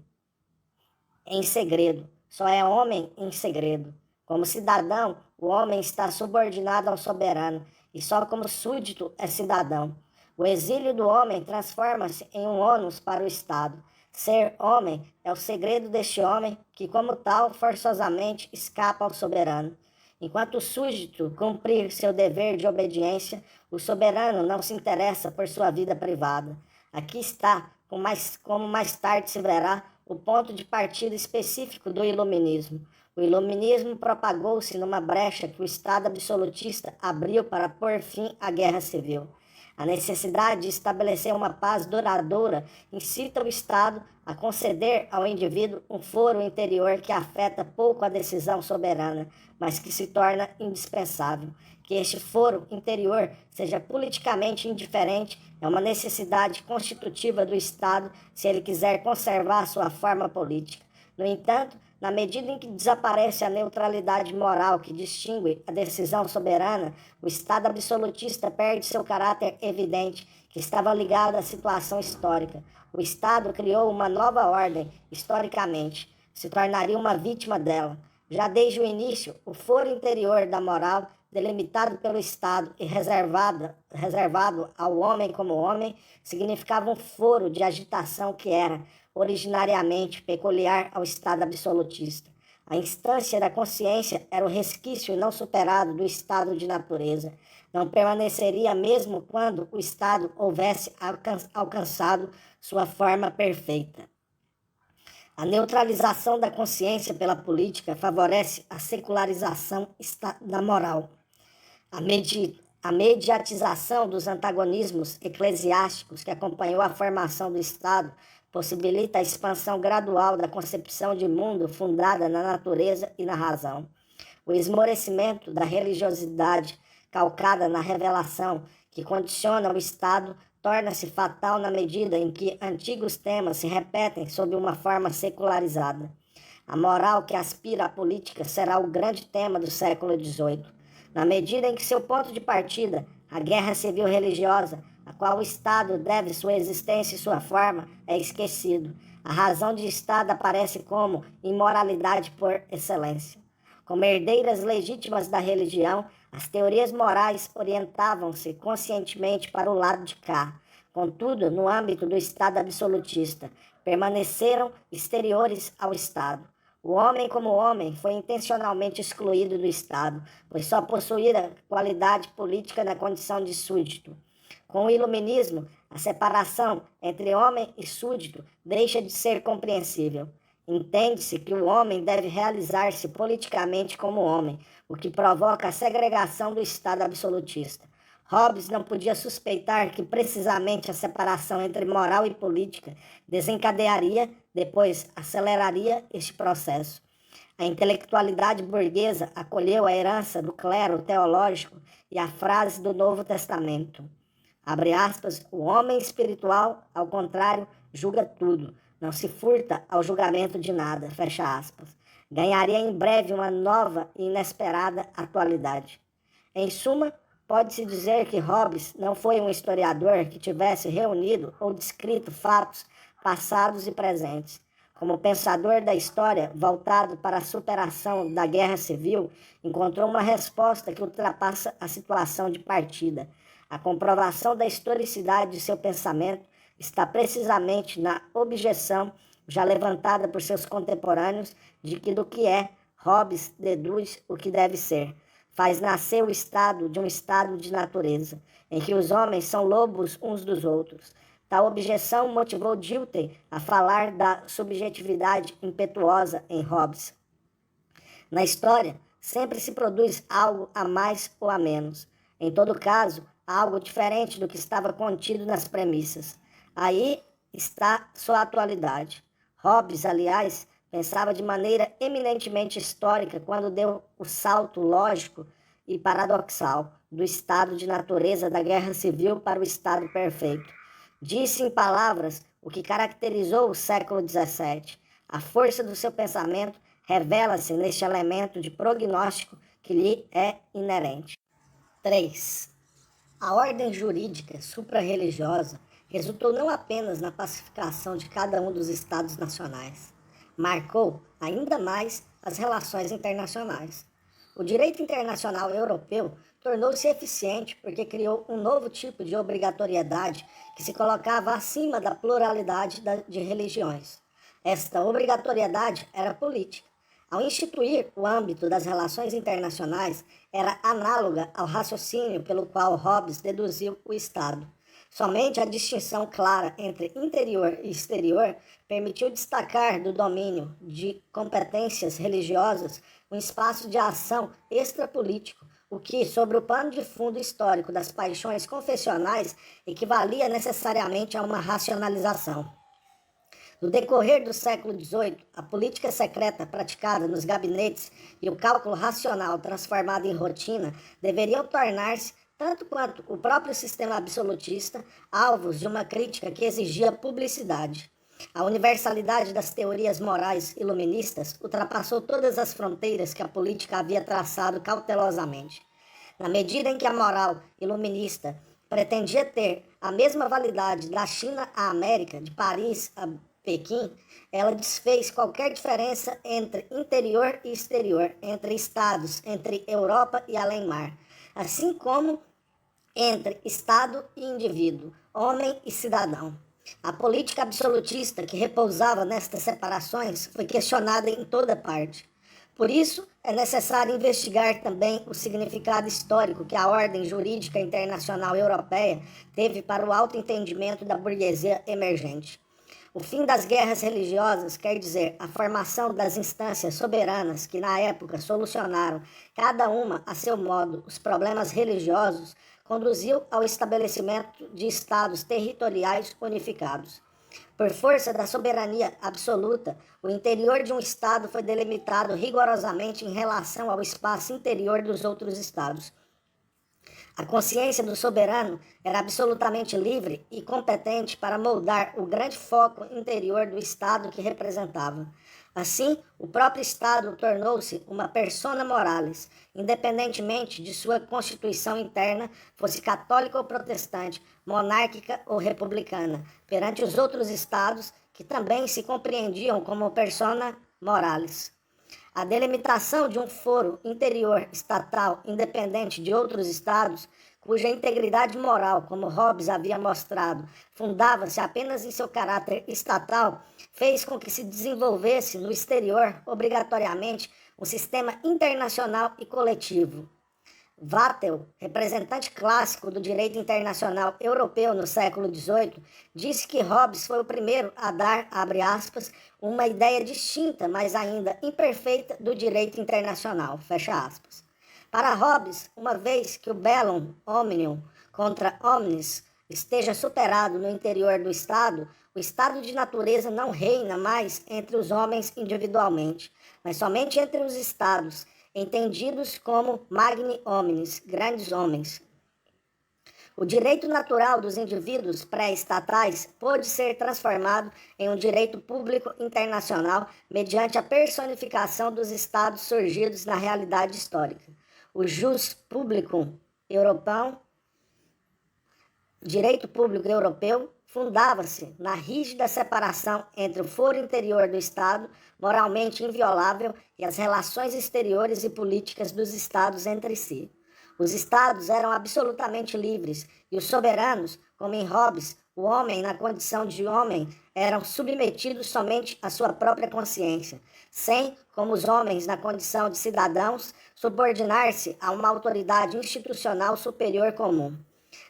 em segredo, só é homem em segredo. Como cidadão, o homem está subordinado ao soberano, e só como súdito é cidadão. O exílio do homem transforma-se em um ônus para o Estado. Ser homem é o segredo deste homem que, como tal, forçosamente escapa ao soberano. Enquanto o súdito cumprir seu dever de obediência, o soberano não se interessa por sua vida privada. Aqui está, como mais tarde se verá, o ponto de partida específico do iluminismo. O iluminismo propagou-se numa brecha que o Estado absolutista abriu para pôr fim à guerra civil. A necessidade de estabelecer uma paz duradoura incita o Estado a conceder ao indivíduo um foro interior que afeta pouco a decisão soberana, mas que se torna indispensável. Que este foro interior seja politicamente indiferente é uma necessidade constitutiva do Estado se ele quiser conservar sua forma política. No entanto, na medida em que desaparece a neutralidade moral que distingue a decisão soberana, o Estado absolutista perde seu caráter evidente, que estava ligado à situação histórica. O Estado criou uma nova ordem, historicamente, se tornaria uma vítima dela. Já desde o início, o foro interior da moral, delimitado pelo Estado e reservado ao homem como homem, significava um foro de agitação que era, originariamente, peculiar ao Estado absolutista. A instância da consciência era o resquício não superado do estado de natureza. Não permaneceria mesmo quando o Estado houvesse alcançado sua forma perfeita. A neutralização da consciência pela política favorece a secularização da moral. A mediatização dos antagonismos eclesiásticos que acompanhou a formação do Estado possibilita a expansão gradual da concepção de mundo fundada na natureza e na razão. O esmorecimento da religiosidade calcada na revelação que condiciona o Estado torna-se fatal na medida em que antigos temas se repetem sob uma forma secularizada. A moral que aspira à política será o grande tema do século XVIII. Na medida em que seu ponto de partida, a guerra civil religiosa, a qual o Estado deve sua existência e sua forma, é esquecido. A razão de Estado aparece como imoralidade por excelência. Como herdeiras legítimas da religião, as teorias morais orientavam-se conscientemente para o lado de cá. Contudo, no âmbito do Estado absolutista, permaneceram exteriores ao Estado. O homem como homem foi intencionalmente excluído do Estado, pois só possuía qualidade política na condição de súdito. Com o iluminismo, a separação entre homem e súdito deixa de ser compreensível. Entende-se que o homem deve realizar-se politicamente como homem, o que provoca a segregação do Estado absolutista. Hobbes não podia suspeitar que precisamente a separação entre moral e política desencadearia, depois aceleraria este processo. A intelectualidade burguesa acolheu a herança do clero teológico e a frase do Novo Testamento. Abre aspas, o homem espiritual, ao contrário, julga tudo, não se furta ao julgamento de nada, fecha aspas. Ganharia em breve uma nova e inesperada atualidade. Em suma, pode-se dizer que Hobbes não foi um historiador que tivesse reunido ou descrito fatos passados e presentes. Como pensador da história voltado para a superação da guerra civil, encontrou uma resposta que ultrapassa a situação de partida. A comprovação da historicidade de seu pensamento está precisamente na objeção já levantada por seus contemporâneos de que do que é, Hobbes deduz o que deve ser. Faz nascer o estado de um estado de natureza, em que os homens são lobos uns dos outros. Tal objeção motivou Dilthey a falar da subjetividade impetuosa em Hobbes. Na história, sempre se produz algo a mais ou a menos. Em todo caso, algo diferente do que estava contido nas premissas. Aí está sua atualidade. Hobbes, aliás, pensava de maneira eminentemente histórica quando deu o salto lógico e paradoxal do estado de natureza da guerra civil para o estado perfeito. Disse em palavras o que caracterizou o século XVII. A força do seu pensamento revela-se neste elemento de prognóstico que lhe é inerente. 3. A ordem jurídica supra-religiosa resultou não apenas na pacificação de cada um dos estados nacionais, marcou ainda mais as relações internacionais. O direito internacional europeu tornou-se eficiente porque criou um novo tipo de obrigatoriedade que se colocava acima da pluralidade de religiões. Esta obrigatoriedade era política. Ao instituir o âmbito das relações internacionais, era análoga ao raciocínio pelo qual Hobbes deduziu o Estado. Somente a distinção clara entre interior e exterior permitiu destacar do domínio de competências religiosas um espaço de ação extrapolítico, o que, sobre o pano de fundo histórico das paixões confessionais, equivalia necessariamente a uma racionalização. No decorrer do século XVIII, a política secreta praticada nos gabinetes e o cálculo racional transformado em rotina deveriam tornar-se, tanto quanto o próprio sistema absolutista, alvos de uma crítica que exigia publicidade. A universalidade das teorias morais iluministas ultrapassou todas as fronteiras que a política havia traçado cautelosamente. Na medida em que a moral iluminista pretendia ter a mesma validade da China à América, de Paris a Pequim, ela desfez qualquer diferença entre interior e exterior, entre estados, entre Europa e além-mar, assim como entre Estado e indivíduo, homem e cidadão. A política absolutista que repousava nestas separações foi questionada em toda parte. Por isso, é necessário investigar também o significado histórico que a ordem jurídica internacional europeia teve para o autoentendimento da burguesia emergente. O fim das guerras religiosas quer dizer a formação das instâncias soberanas que, na época, solucionaram, cada uma a seu modo, os problemas religiosos, conduziu ao estabelecimento de estados territoriais unificados. Por força da soberania absoluta, o interior de um estado foi delimitado rigorosamente em relação ao espaço interior dos outros estados. A consciência do soberano era absolutamente livre e competente para moldar o grande foco interior do Estado que representava. Assim, o próprio Estado tornou-se uma persona moralis, independentemente de sua constituição interna, fosse católica ou protestante, monárquica ou republicana, perante os outros Estados que também se compreendiam como persona moralis. A delimitação de um foro interior estatal independente de outros estados, cuja integridade moral, como Hobbes havia mostrado, fundava-se apenas em seu caráter estatal, fez com que se desenvolvesse no exterior, obrigatoriamente, um sistema internacional e coletivo. Vattel, representante clássico do direito internacional europeu no século XVIII, disse que Hobbes foi o primeiro a dar, abre aspas, uma ideia distinta, mas ainda imperfeita, do direito internacional, fecha aspas. Para Hobbes, uma vez que o bellum omnium contra omnes esteja superado no interior do Estado, o estado de natureza não reina mais entre os homens individualmente, mas somente entre os estados, entendidos como magni homines, grandes homens. O direito natural dos indivíduos pré-estatais pôde ser transformado em um direito público internacional mediante a personificação dos estados surgidos na realidade histórica. O jus publicum europeu, direito público europeu, fundava-se na rígida separação entre o foro interior do Estado, moralmente inviolável, e as relações exteriores e políticas dos Estados entre si. Os Estados eram absolutamente livres, e os soberanos, como em Hobbes, o homem na condição de homem, eram submetidos somente à sua própria consciência, sem, como os homens na condição de cidadãos, subordinar-se a uma autoridade institucional superior comum.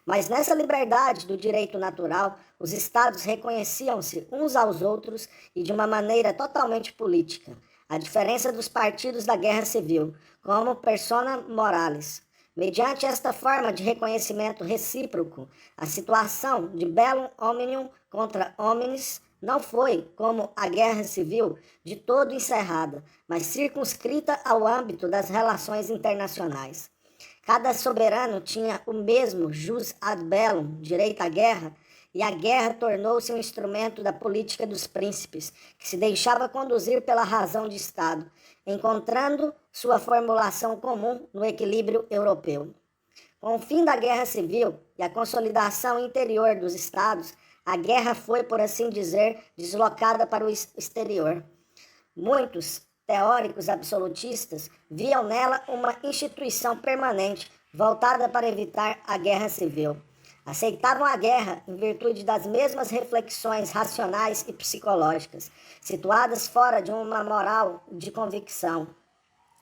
Mas nessa liberdade do direito natural, os Estados reconheciam-se uns aos outros e de uma maneira totalmente política, a diferença dos partidos da Guerra Civil, como persona moralis. Mediante esta forma de reconhecimento recíproco, a situação de bellum omnium contra homines não foi, como a Guerra Civil, de todo encerrada, mas circunscrita ao âmbito das relações internacionais. Cada soberano tinha o mesmo jus ad bellum, direito à guerra, e a guerra tornou-se um instrumento da política dos príncipes, que se deixava conduzir pela razão de Estado, encontrando sua formulação comum no equilíbrio europeu. Com o fim da Guerra Civil e a consolidação interior dos Estados, a guerra foi, por assim dizer, deslocada para o exterior. Muitos teóricos absolutistas viam nela uma instituição permanente, voltada para evitar a guerra civil. Aceitavam a guerra em virtude das mesmas reflexões racionais e psicológicas, situadas fora de uma moral de convicção,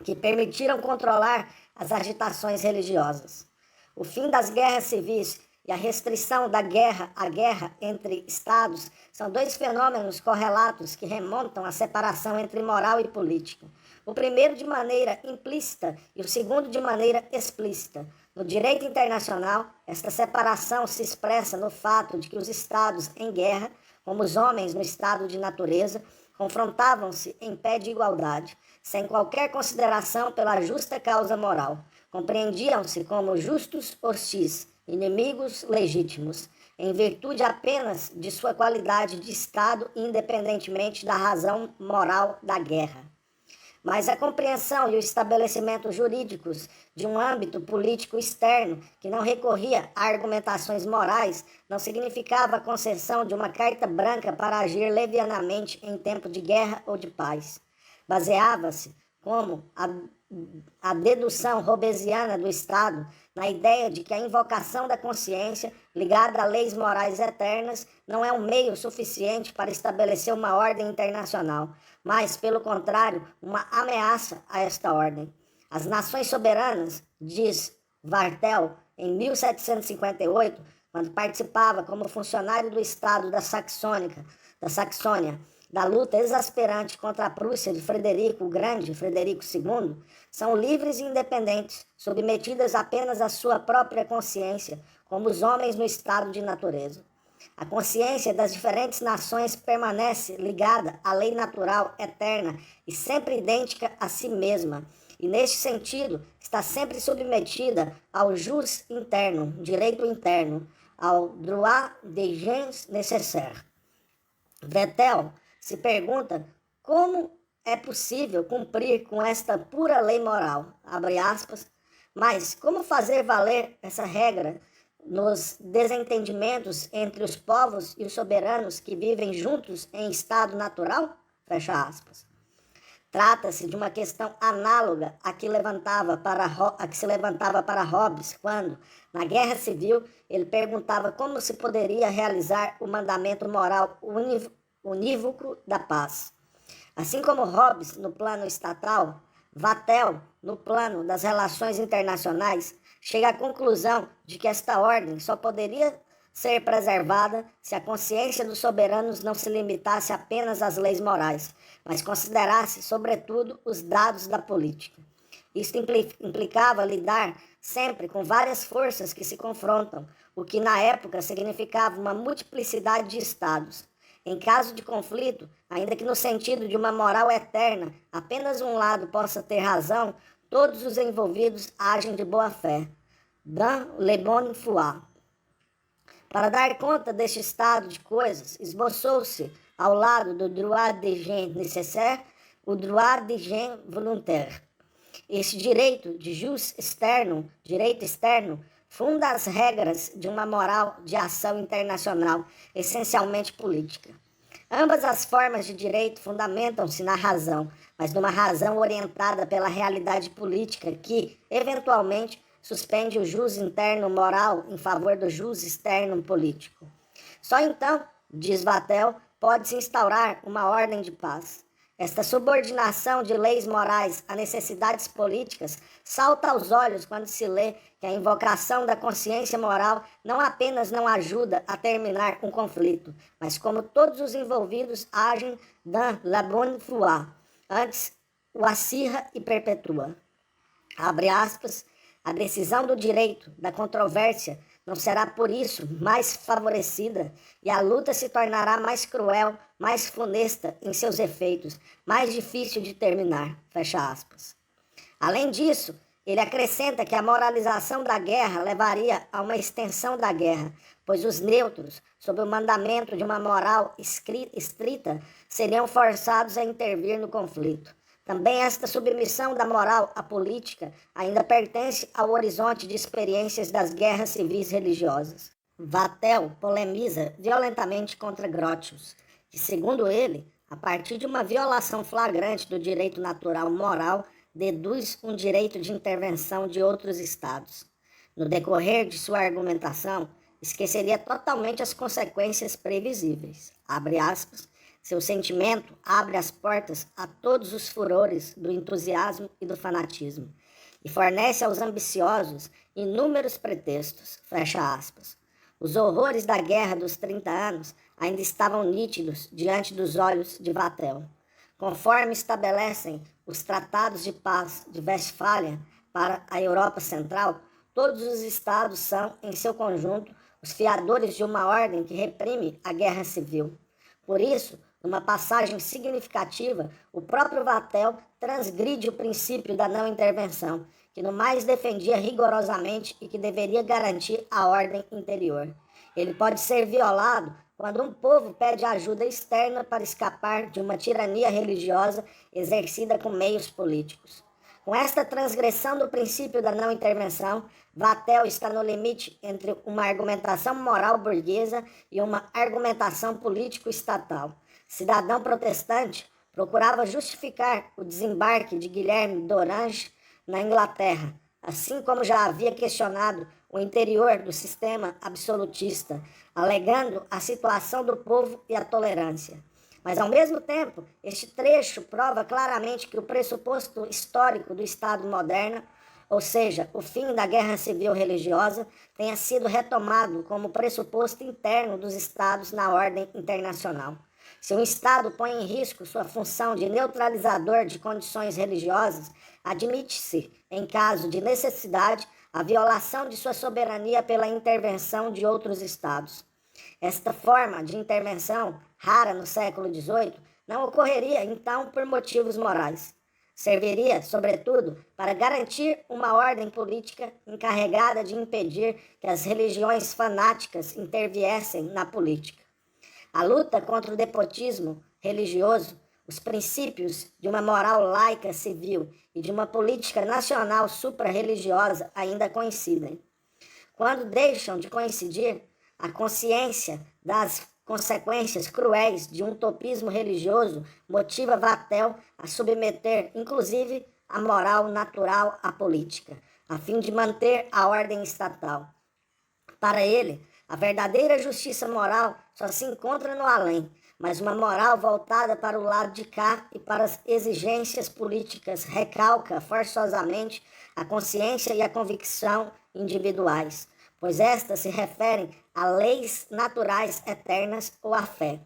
que permitiram controlar as agitações religiosas. O fim das guerras civis e a restrição da guerra à guerra entre estados são dois fenômenos correlatos que remontam à separação entre moral e política. O primeiro de maneira implícita e o segundo de maneira explícita. No direito internacional, esta separação se expressa no fato de que os estados em guerra, como os homens no estado de natureza, confrontavam-se em pé de igualdade, sem qualquer consideração pela justa causa moral. Compreendiam-se como justus hostis, inimigos legítimos, em virtude apenas de sua qualidade de Estado, independentemente da razão moral da guerra. Mas a compreensão e o estabelecimento jurídicos de um âmbito político externo que não recorria a argumentações morais não significava a concessão de uma carta branca para agir levianamente em tempo de guerra ou de paz. Baseava-se, como a dedução hobbesiana do Estado, na ideia de que a invocação da consciência, ligada a leis morais eternas, não é um meio suficiente para estabelecer uma ordem internacional, mas, pelo contrário, uma ameaça a esta ordem. As nações soberanas, diz Vartel, em 1758, quando participava como funcionário do Estado da Saxônia, da luta exasperante contra a Prússia de Frederico o Grande, Frederico II, são livres e independentes, submetidas apenas à sua própria consciência, como os homens no estado de natureza. A consciência das diferentes nações permanece ligada à lei natural eterna e sempre idêntica a si mesma, e neste sentido está sempre submetida ao jus interno, direito interno, ao droit de gens nécessaire. Vettel se pergunta como é possível cumprir com esta pura lei moral, abre aspas, mas como fazer valer essa regra nos desentendimentos entre os povos e os soberanos que vivem juntos em estado natural? Fecha aspas. Trata-se de uma questão análoga à que se levantava para Hobbes quando, na Guerra Civil, ele perguntava como se poderia realizar o mandamento moral unívoco da paz. Assim como Hobbes no plano estatal, Vattel, no plano das relações internacionais, chega à conclusão de que esta ordem só poderia ser preservada se a consciência dos soberanos não se limitasse apenas às leis morais, mas considerasse, sobretudo, os dados da política. Isto implicava lidar sempre com várias forças que se confrontam, o que na época significava uma multiplicidade de estados. Em caso de conflito, ainda que no sentido de uma moral eterna, apenas um lado possa ter razão, todos os envolvidos agem de boa fé. Dans le bonne foi. Para dar conta deste estado de coisas, esboçou-se, ao lado do droit de gens nécessaire, o droit de gens volontaire. Este direito de jus externo, direito externo, funda as regras de uma moral de ação internacional, essencialmente política. Ambas as formas de direito fundamentam-se na razão, mas numa razão orientada pela realidade política que, eventualmente, suspende o jus interno moral em favor do jus externo político. Só então, diz Vattel, pode-se instaurar uma ordem de paz. Esta subordinação de leis morais a necessidades políticas salta aos olhos quando se lê que a invocação da consciência moral não apenas não ajuda a terminar um conflito, mas como todos os envolvidos agem dans la bonne foi, antes o acirra e perpetua. Abre aspas, a decisão do direito, da controvérsia, não será por isso mais favorecida e a luta se tornará mais cruel, mais funesta em seus efeitos, mais difícil de terminar. Fecha aspas. Além disso, ele acrescenta que a moralização da guerra levaria a uma extensão da guerra, pois os neutros, sob o mandamento de uma moral estrita, seriam forçados a intervir no conflito. Também esta submissão da moral à política ainda pertence ao horizonte de experiências das guerras civis religiosas. Vattel polemiza violentamente contra Grotius, que, segundo ele, a partir de uma violação flagrante do direito natural moral, deduz um direito de intervenção de outros estados. No decorrer de sua argumentação, esqueceria totalmente as consequências previsíveis. Abre aspas, seu sentimento abre as portas a todos os furores do entusiasmo e do fanatismo, e fornece aos ambiciosos inúmeros pretextos, fecha aspas. Os horrores da Guerra dos 30 anos ainda estavam nítidos diante dos olhos de Vattel. Conforme estabelecem os tratados de paz de Westfália para a Europa Central, todos os estados são, em seu conjunto, os fiadores de uma ordem que reprime a guerra civil. Por isso, numa passagem significativa, o próprio Vattel transgride o princípio da não intervenção, que no mais defendia rigorosamente e que deveria garantir a ordem interior. Ele pode ser violado quando um povo pede ajuda externa para escapar de uma tirania religiosa exercida com meios políticos. Com esta transgressão do princípio da não intervenção, Vattel está no limite entre uma argumentação moral burguesa e uma argumentação político-estatal. Cidadão protestante, procurava justificar o desembarque de Guilherme d'Orange na Inglaterra, assim como já havia questionado o interior do sistema absolutista, alegando a situação do povo e a tolerância. Mas, ao mesmo tempo, este trecho prova claramente que o pressuposto histórico do Estado moderno, ou seja, o fim da guerra civil religiosa, tenha sido retomado como pressuposto interno dos Estados na ordem internacional. Se um Estado põe em risco sua função de neutralizador de condições religiosas, admite-se, em caso de necessidade, a violação de sua soberania pela intervenção de outros Estados. Esta forma de intervenção, rara no século XVIII, não ocorreria, então, por motivos morais. Serviria, sobretudo, para garantir uma ordem política encarregada de impedir que as religiões fanáticas interviessem na política. A luta contra o despotismo religioso, os princípios de uma moral laica civil e de uma política nacional supra-religiosa ainda coincidem. Quando deixam de coincidir, a consciência das consequências cruéis de um utopismo religioso motiva Vattel a submeter, inclusive, a moral natural à política, a fim de manter a ordem estatal. Para ele, a verdadeira justiça moral só se encontra no além, mas uma moral voltada para o lado de cá e para as exigências políticas recalca forçosamente a consciência e a convicção individuais, pois estas se referem a leis naturais eternas ou à fé.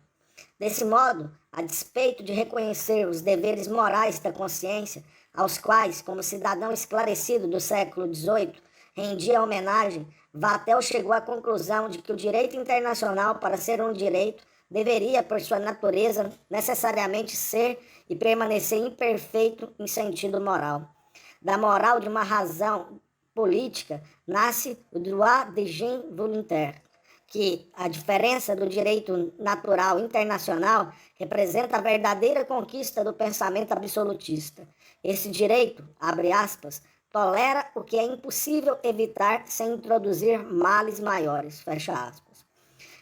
Desse modo, a despeito de reconhecer os deveres morais da consciência, aos quais, como cidadão esclarecido do século XVIII, rendia homenagem, Vattel chegou à conclusão de que o direito internacional, para ser um direito, deveria, por sua natureza, necessariamente ser e permanecer imperfeito em sentido moral. Da moral de uma razão política nasce o droit de gens volontaire, que, a diferença do direito natural internacional, representa a verdadeira conquista do pensamento absolutista. Esse direito, abre aspas, tolera o que é impossível evitar sem introduzir males maiores, fecha aspas.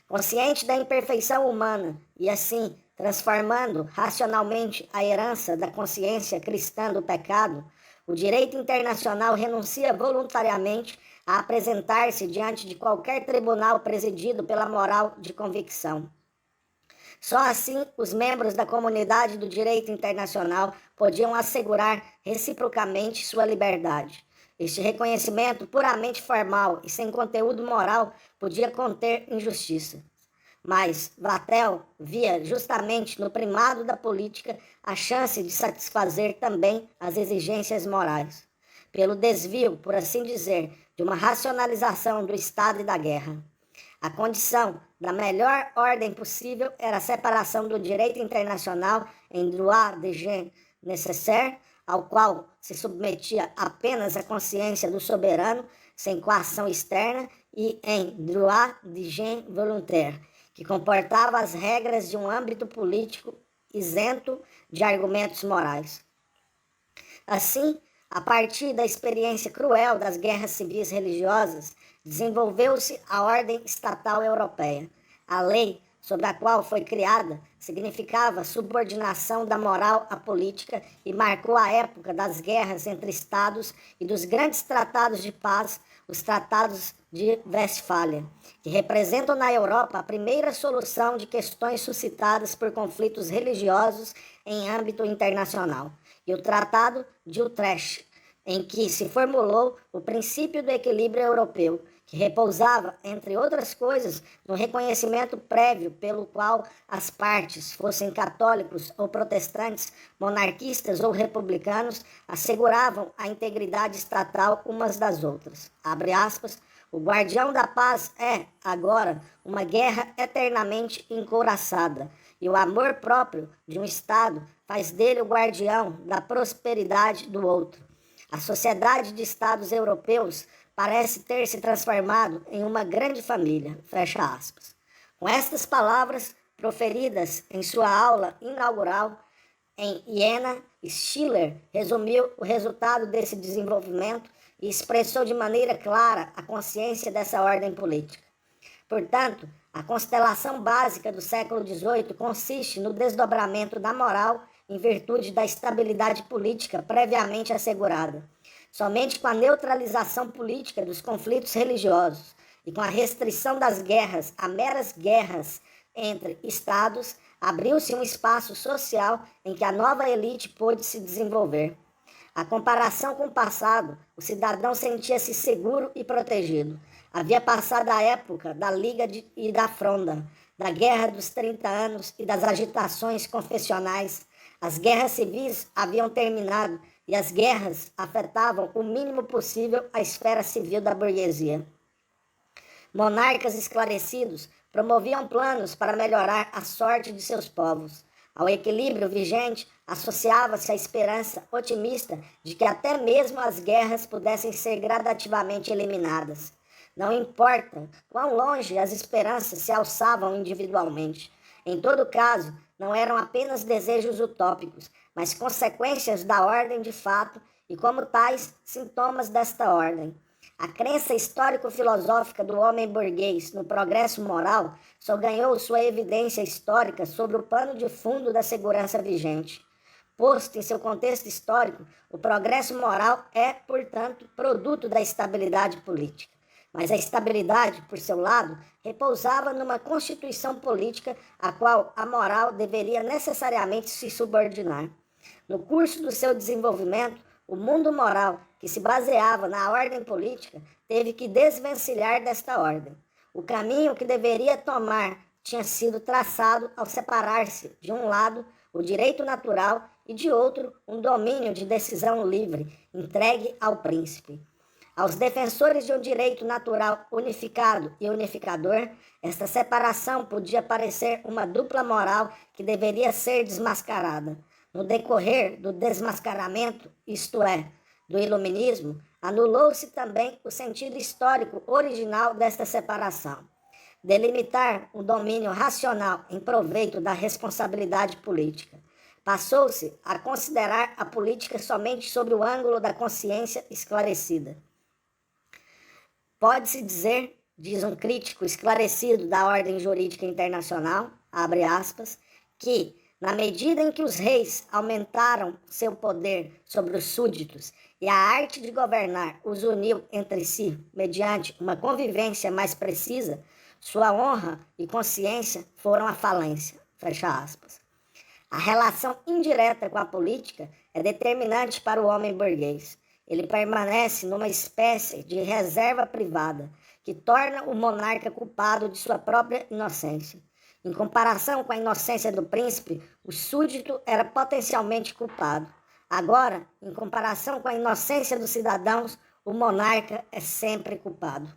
Consciente da imperfeição humana e, assim, transformando racionalmente a herança da consciência cristã do pecado, o direito internacional renuncia voluntariamente a apresentar-se diante de qualquer tribunal presidido pela moral de convicção. Só assim os membros da comunidade do direito internacional podiam assegurar reciprocamente sua liberdade. Este reconhecimento puramente formal e sem conteúdo moral podia conter injustiça. Mas Vattel via justamente no primado da política a chance de satisfazer também as exigências morais, pelo desvio, por assim dizer, de uma racionalização do Estado e da guerra. A condição da melhor ordem possível era a separação do direito internacional em droit de gens nécessaires, ao qual se submetia apenas a consciência do soberano, sem coação externa, e em droit de gens volontaires, que comportava as regras de um âmbito político isento de argumentos morais. Assim, a partir da experiência cruel das guerras civis religiosas, desenvolveu-se a ordem estatal europeia. A lei sobre a qual foi criada significava subordinação da moral à política e marcou a época das guerras entre estados e dos grandes tratados de paz, os tratados de Westfália, que representam na Europa a primeira solução de questões suscitadas por conflitos religiosos em âmbito internacional, e o Tratado de Utrecht, em que se formulou o princípio do equilíbrio europeu, que repousava, entre outras coisas, no reconhecimento prévio pelo qual as partes, fossem católicos ou protestantes, monarquistas ou republicanos, asseguravam a integridade estatal umas das outras. Abre aspas, o guardião da paz é, agora, uma guerra eternamente encouraçada, e o amor próprio de um Estado faz dele o guardião da prosperidade do outro. A sociedade de Estados europeus parece ter se transformado em uma grande família, fecha aspas. Com estas palavras, proferidas em sua aula inaugural em Iena, Schiller resumiu o resultado desse desenvolvimento e expressou de maneira clara a consciência dessa ordem política. Portanto, a constelação básica do século XVIII consiste no desdobramento da moral em virtude da estabilidade política previamente assegurada. Somente com a neutralização política dos conflitos religiosos e com a restrição das guerras a meras guerras entre estados, abriu-se um espaço social em que a nova elite pôde se desenvolver. A comparação com o passado, o cidadão sentia-se seguro e protegido. Havia passado a época da Liga e da Fronda, da Guerra dos 30 Anos e das agitações confessionais. As guerras civis haviam terminado e as guerras afetavam o mínimo possível a esfera civil da burguesia. Monarcas esclarecidos promoviam planos para melhorar a sorte de seus povos. Ao equilíbrio vigente, associava-se a esperança otimista de que até mesmo as guerras pudessem ser gradativamente eliminadas. Não importa quão longe as esperanças se alçavam individualmente. Em todo caso, não eram apenas desejos utópicos, mas consequências da ordem de fato e, como tais, sintomas desta ordem. A crença histórico-filosófica do homem burguês no progresso moral só ganhou sua evidência histórica sobre o pano de fundo da segurança vigente. Posto em seu contexto histórico, o progresso moral é, portanto, produto da estabilidade política. Mas a estabilidade, por seu lado, repousava numa constituição política a qual a moral deveria necessariamente se subordinar. No curso do seu desenvolvimento, o mundo moral, que se baseava na ordem política, teve que desvencilhar desta ordem. O caminho que deveria tomar tinha sido traçado ao separar-se, de um lado, o direito natural e, de outro, um domínio de decisão livre, entregue ao príncipe. Aos defensores de um direito natural unificado e unificador, esta separação podia parecer uma dupla moral que deveria ser desmascarada. No decorrer do desmascaramento, isto é, do iluminismo, anulou-se também o sentido histórico original desta separação. Delimitar um domínio racional em proveito da responsabilidade política. Passou-se a considerar a política somente sob o ângulo da consciência esclarecida. Pode-se dizer, diz um crítico esclarecido da ordem jurídica internacional, abre aspas, que, na medida em que os reis aumentaram seu poder sobre os súditos e a arte de governar os uniu entre si mediante uma convivência mais precisa, sua honra e consciência foram à falência. Fecha aspas. A relação indireta com a política é determinante para o homem burguês. Ele permanece numa espécie de reserva privada, que torna o monarca culpado de sua própria inocência. Em comparação com a inocência do príncipe, o súdito era potencialmente culpado. Agora, em comparação com a inocência dos cidadãos, o monarca é sempre culpado.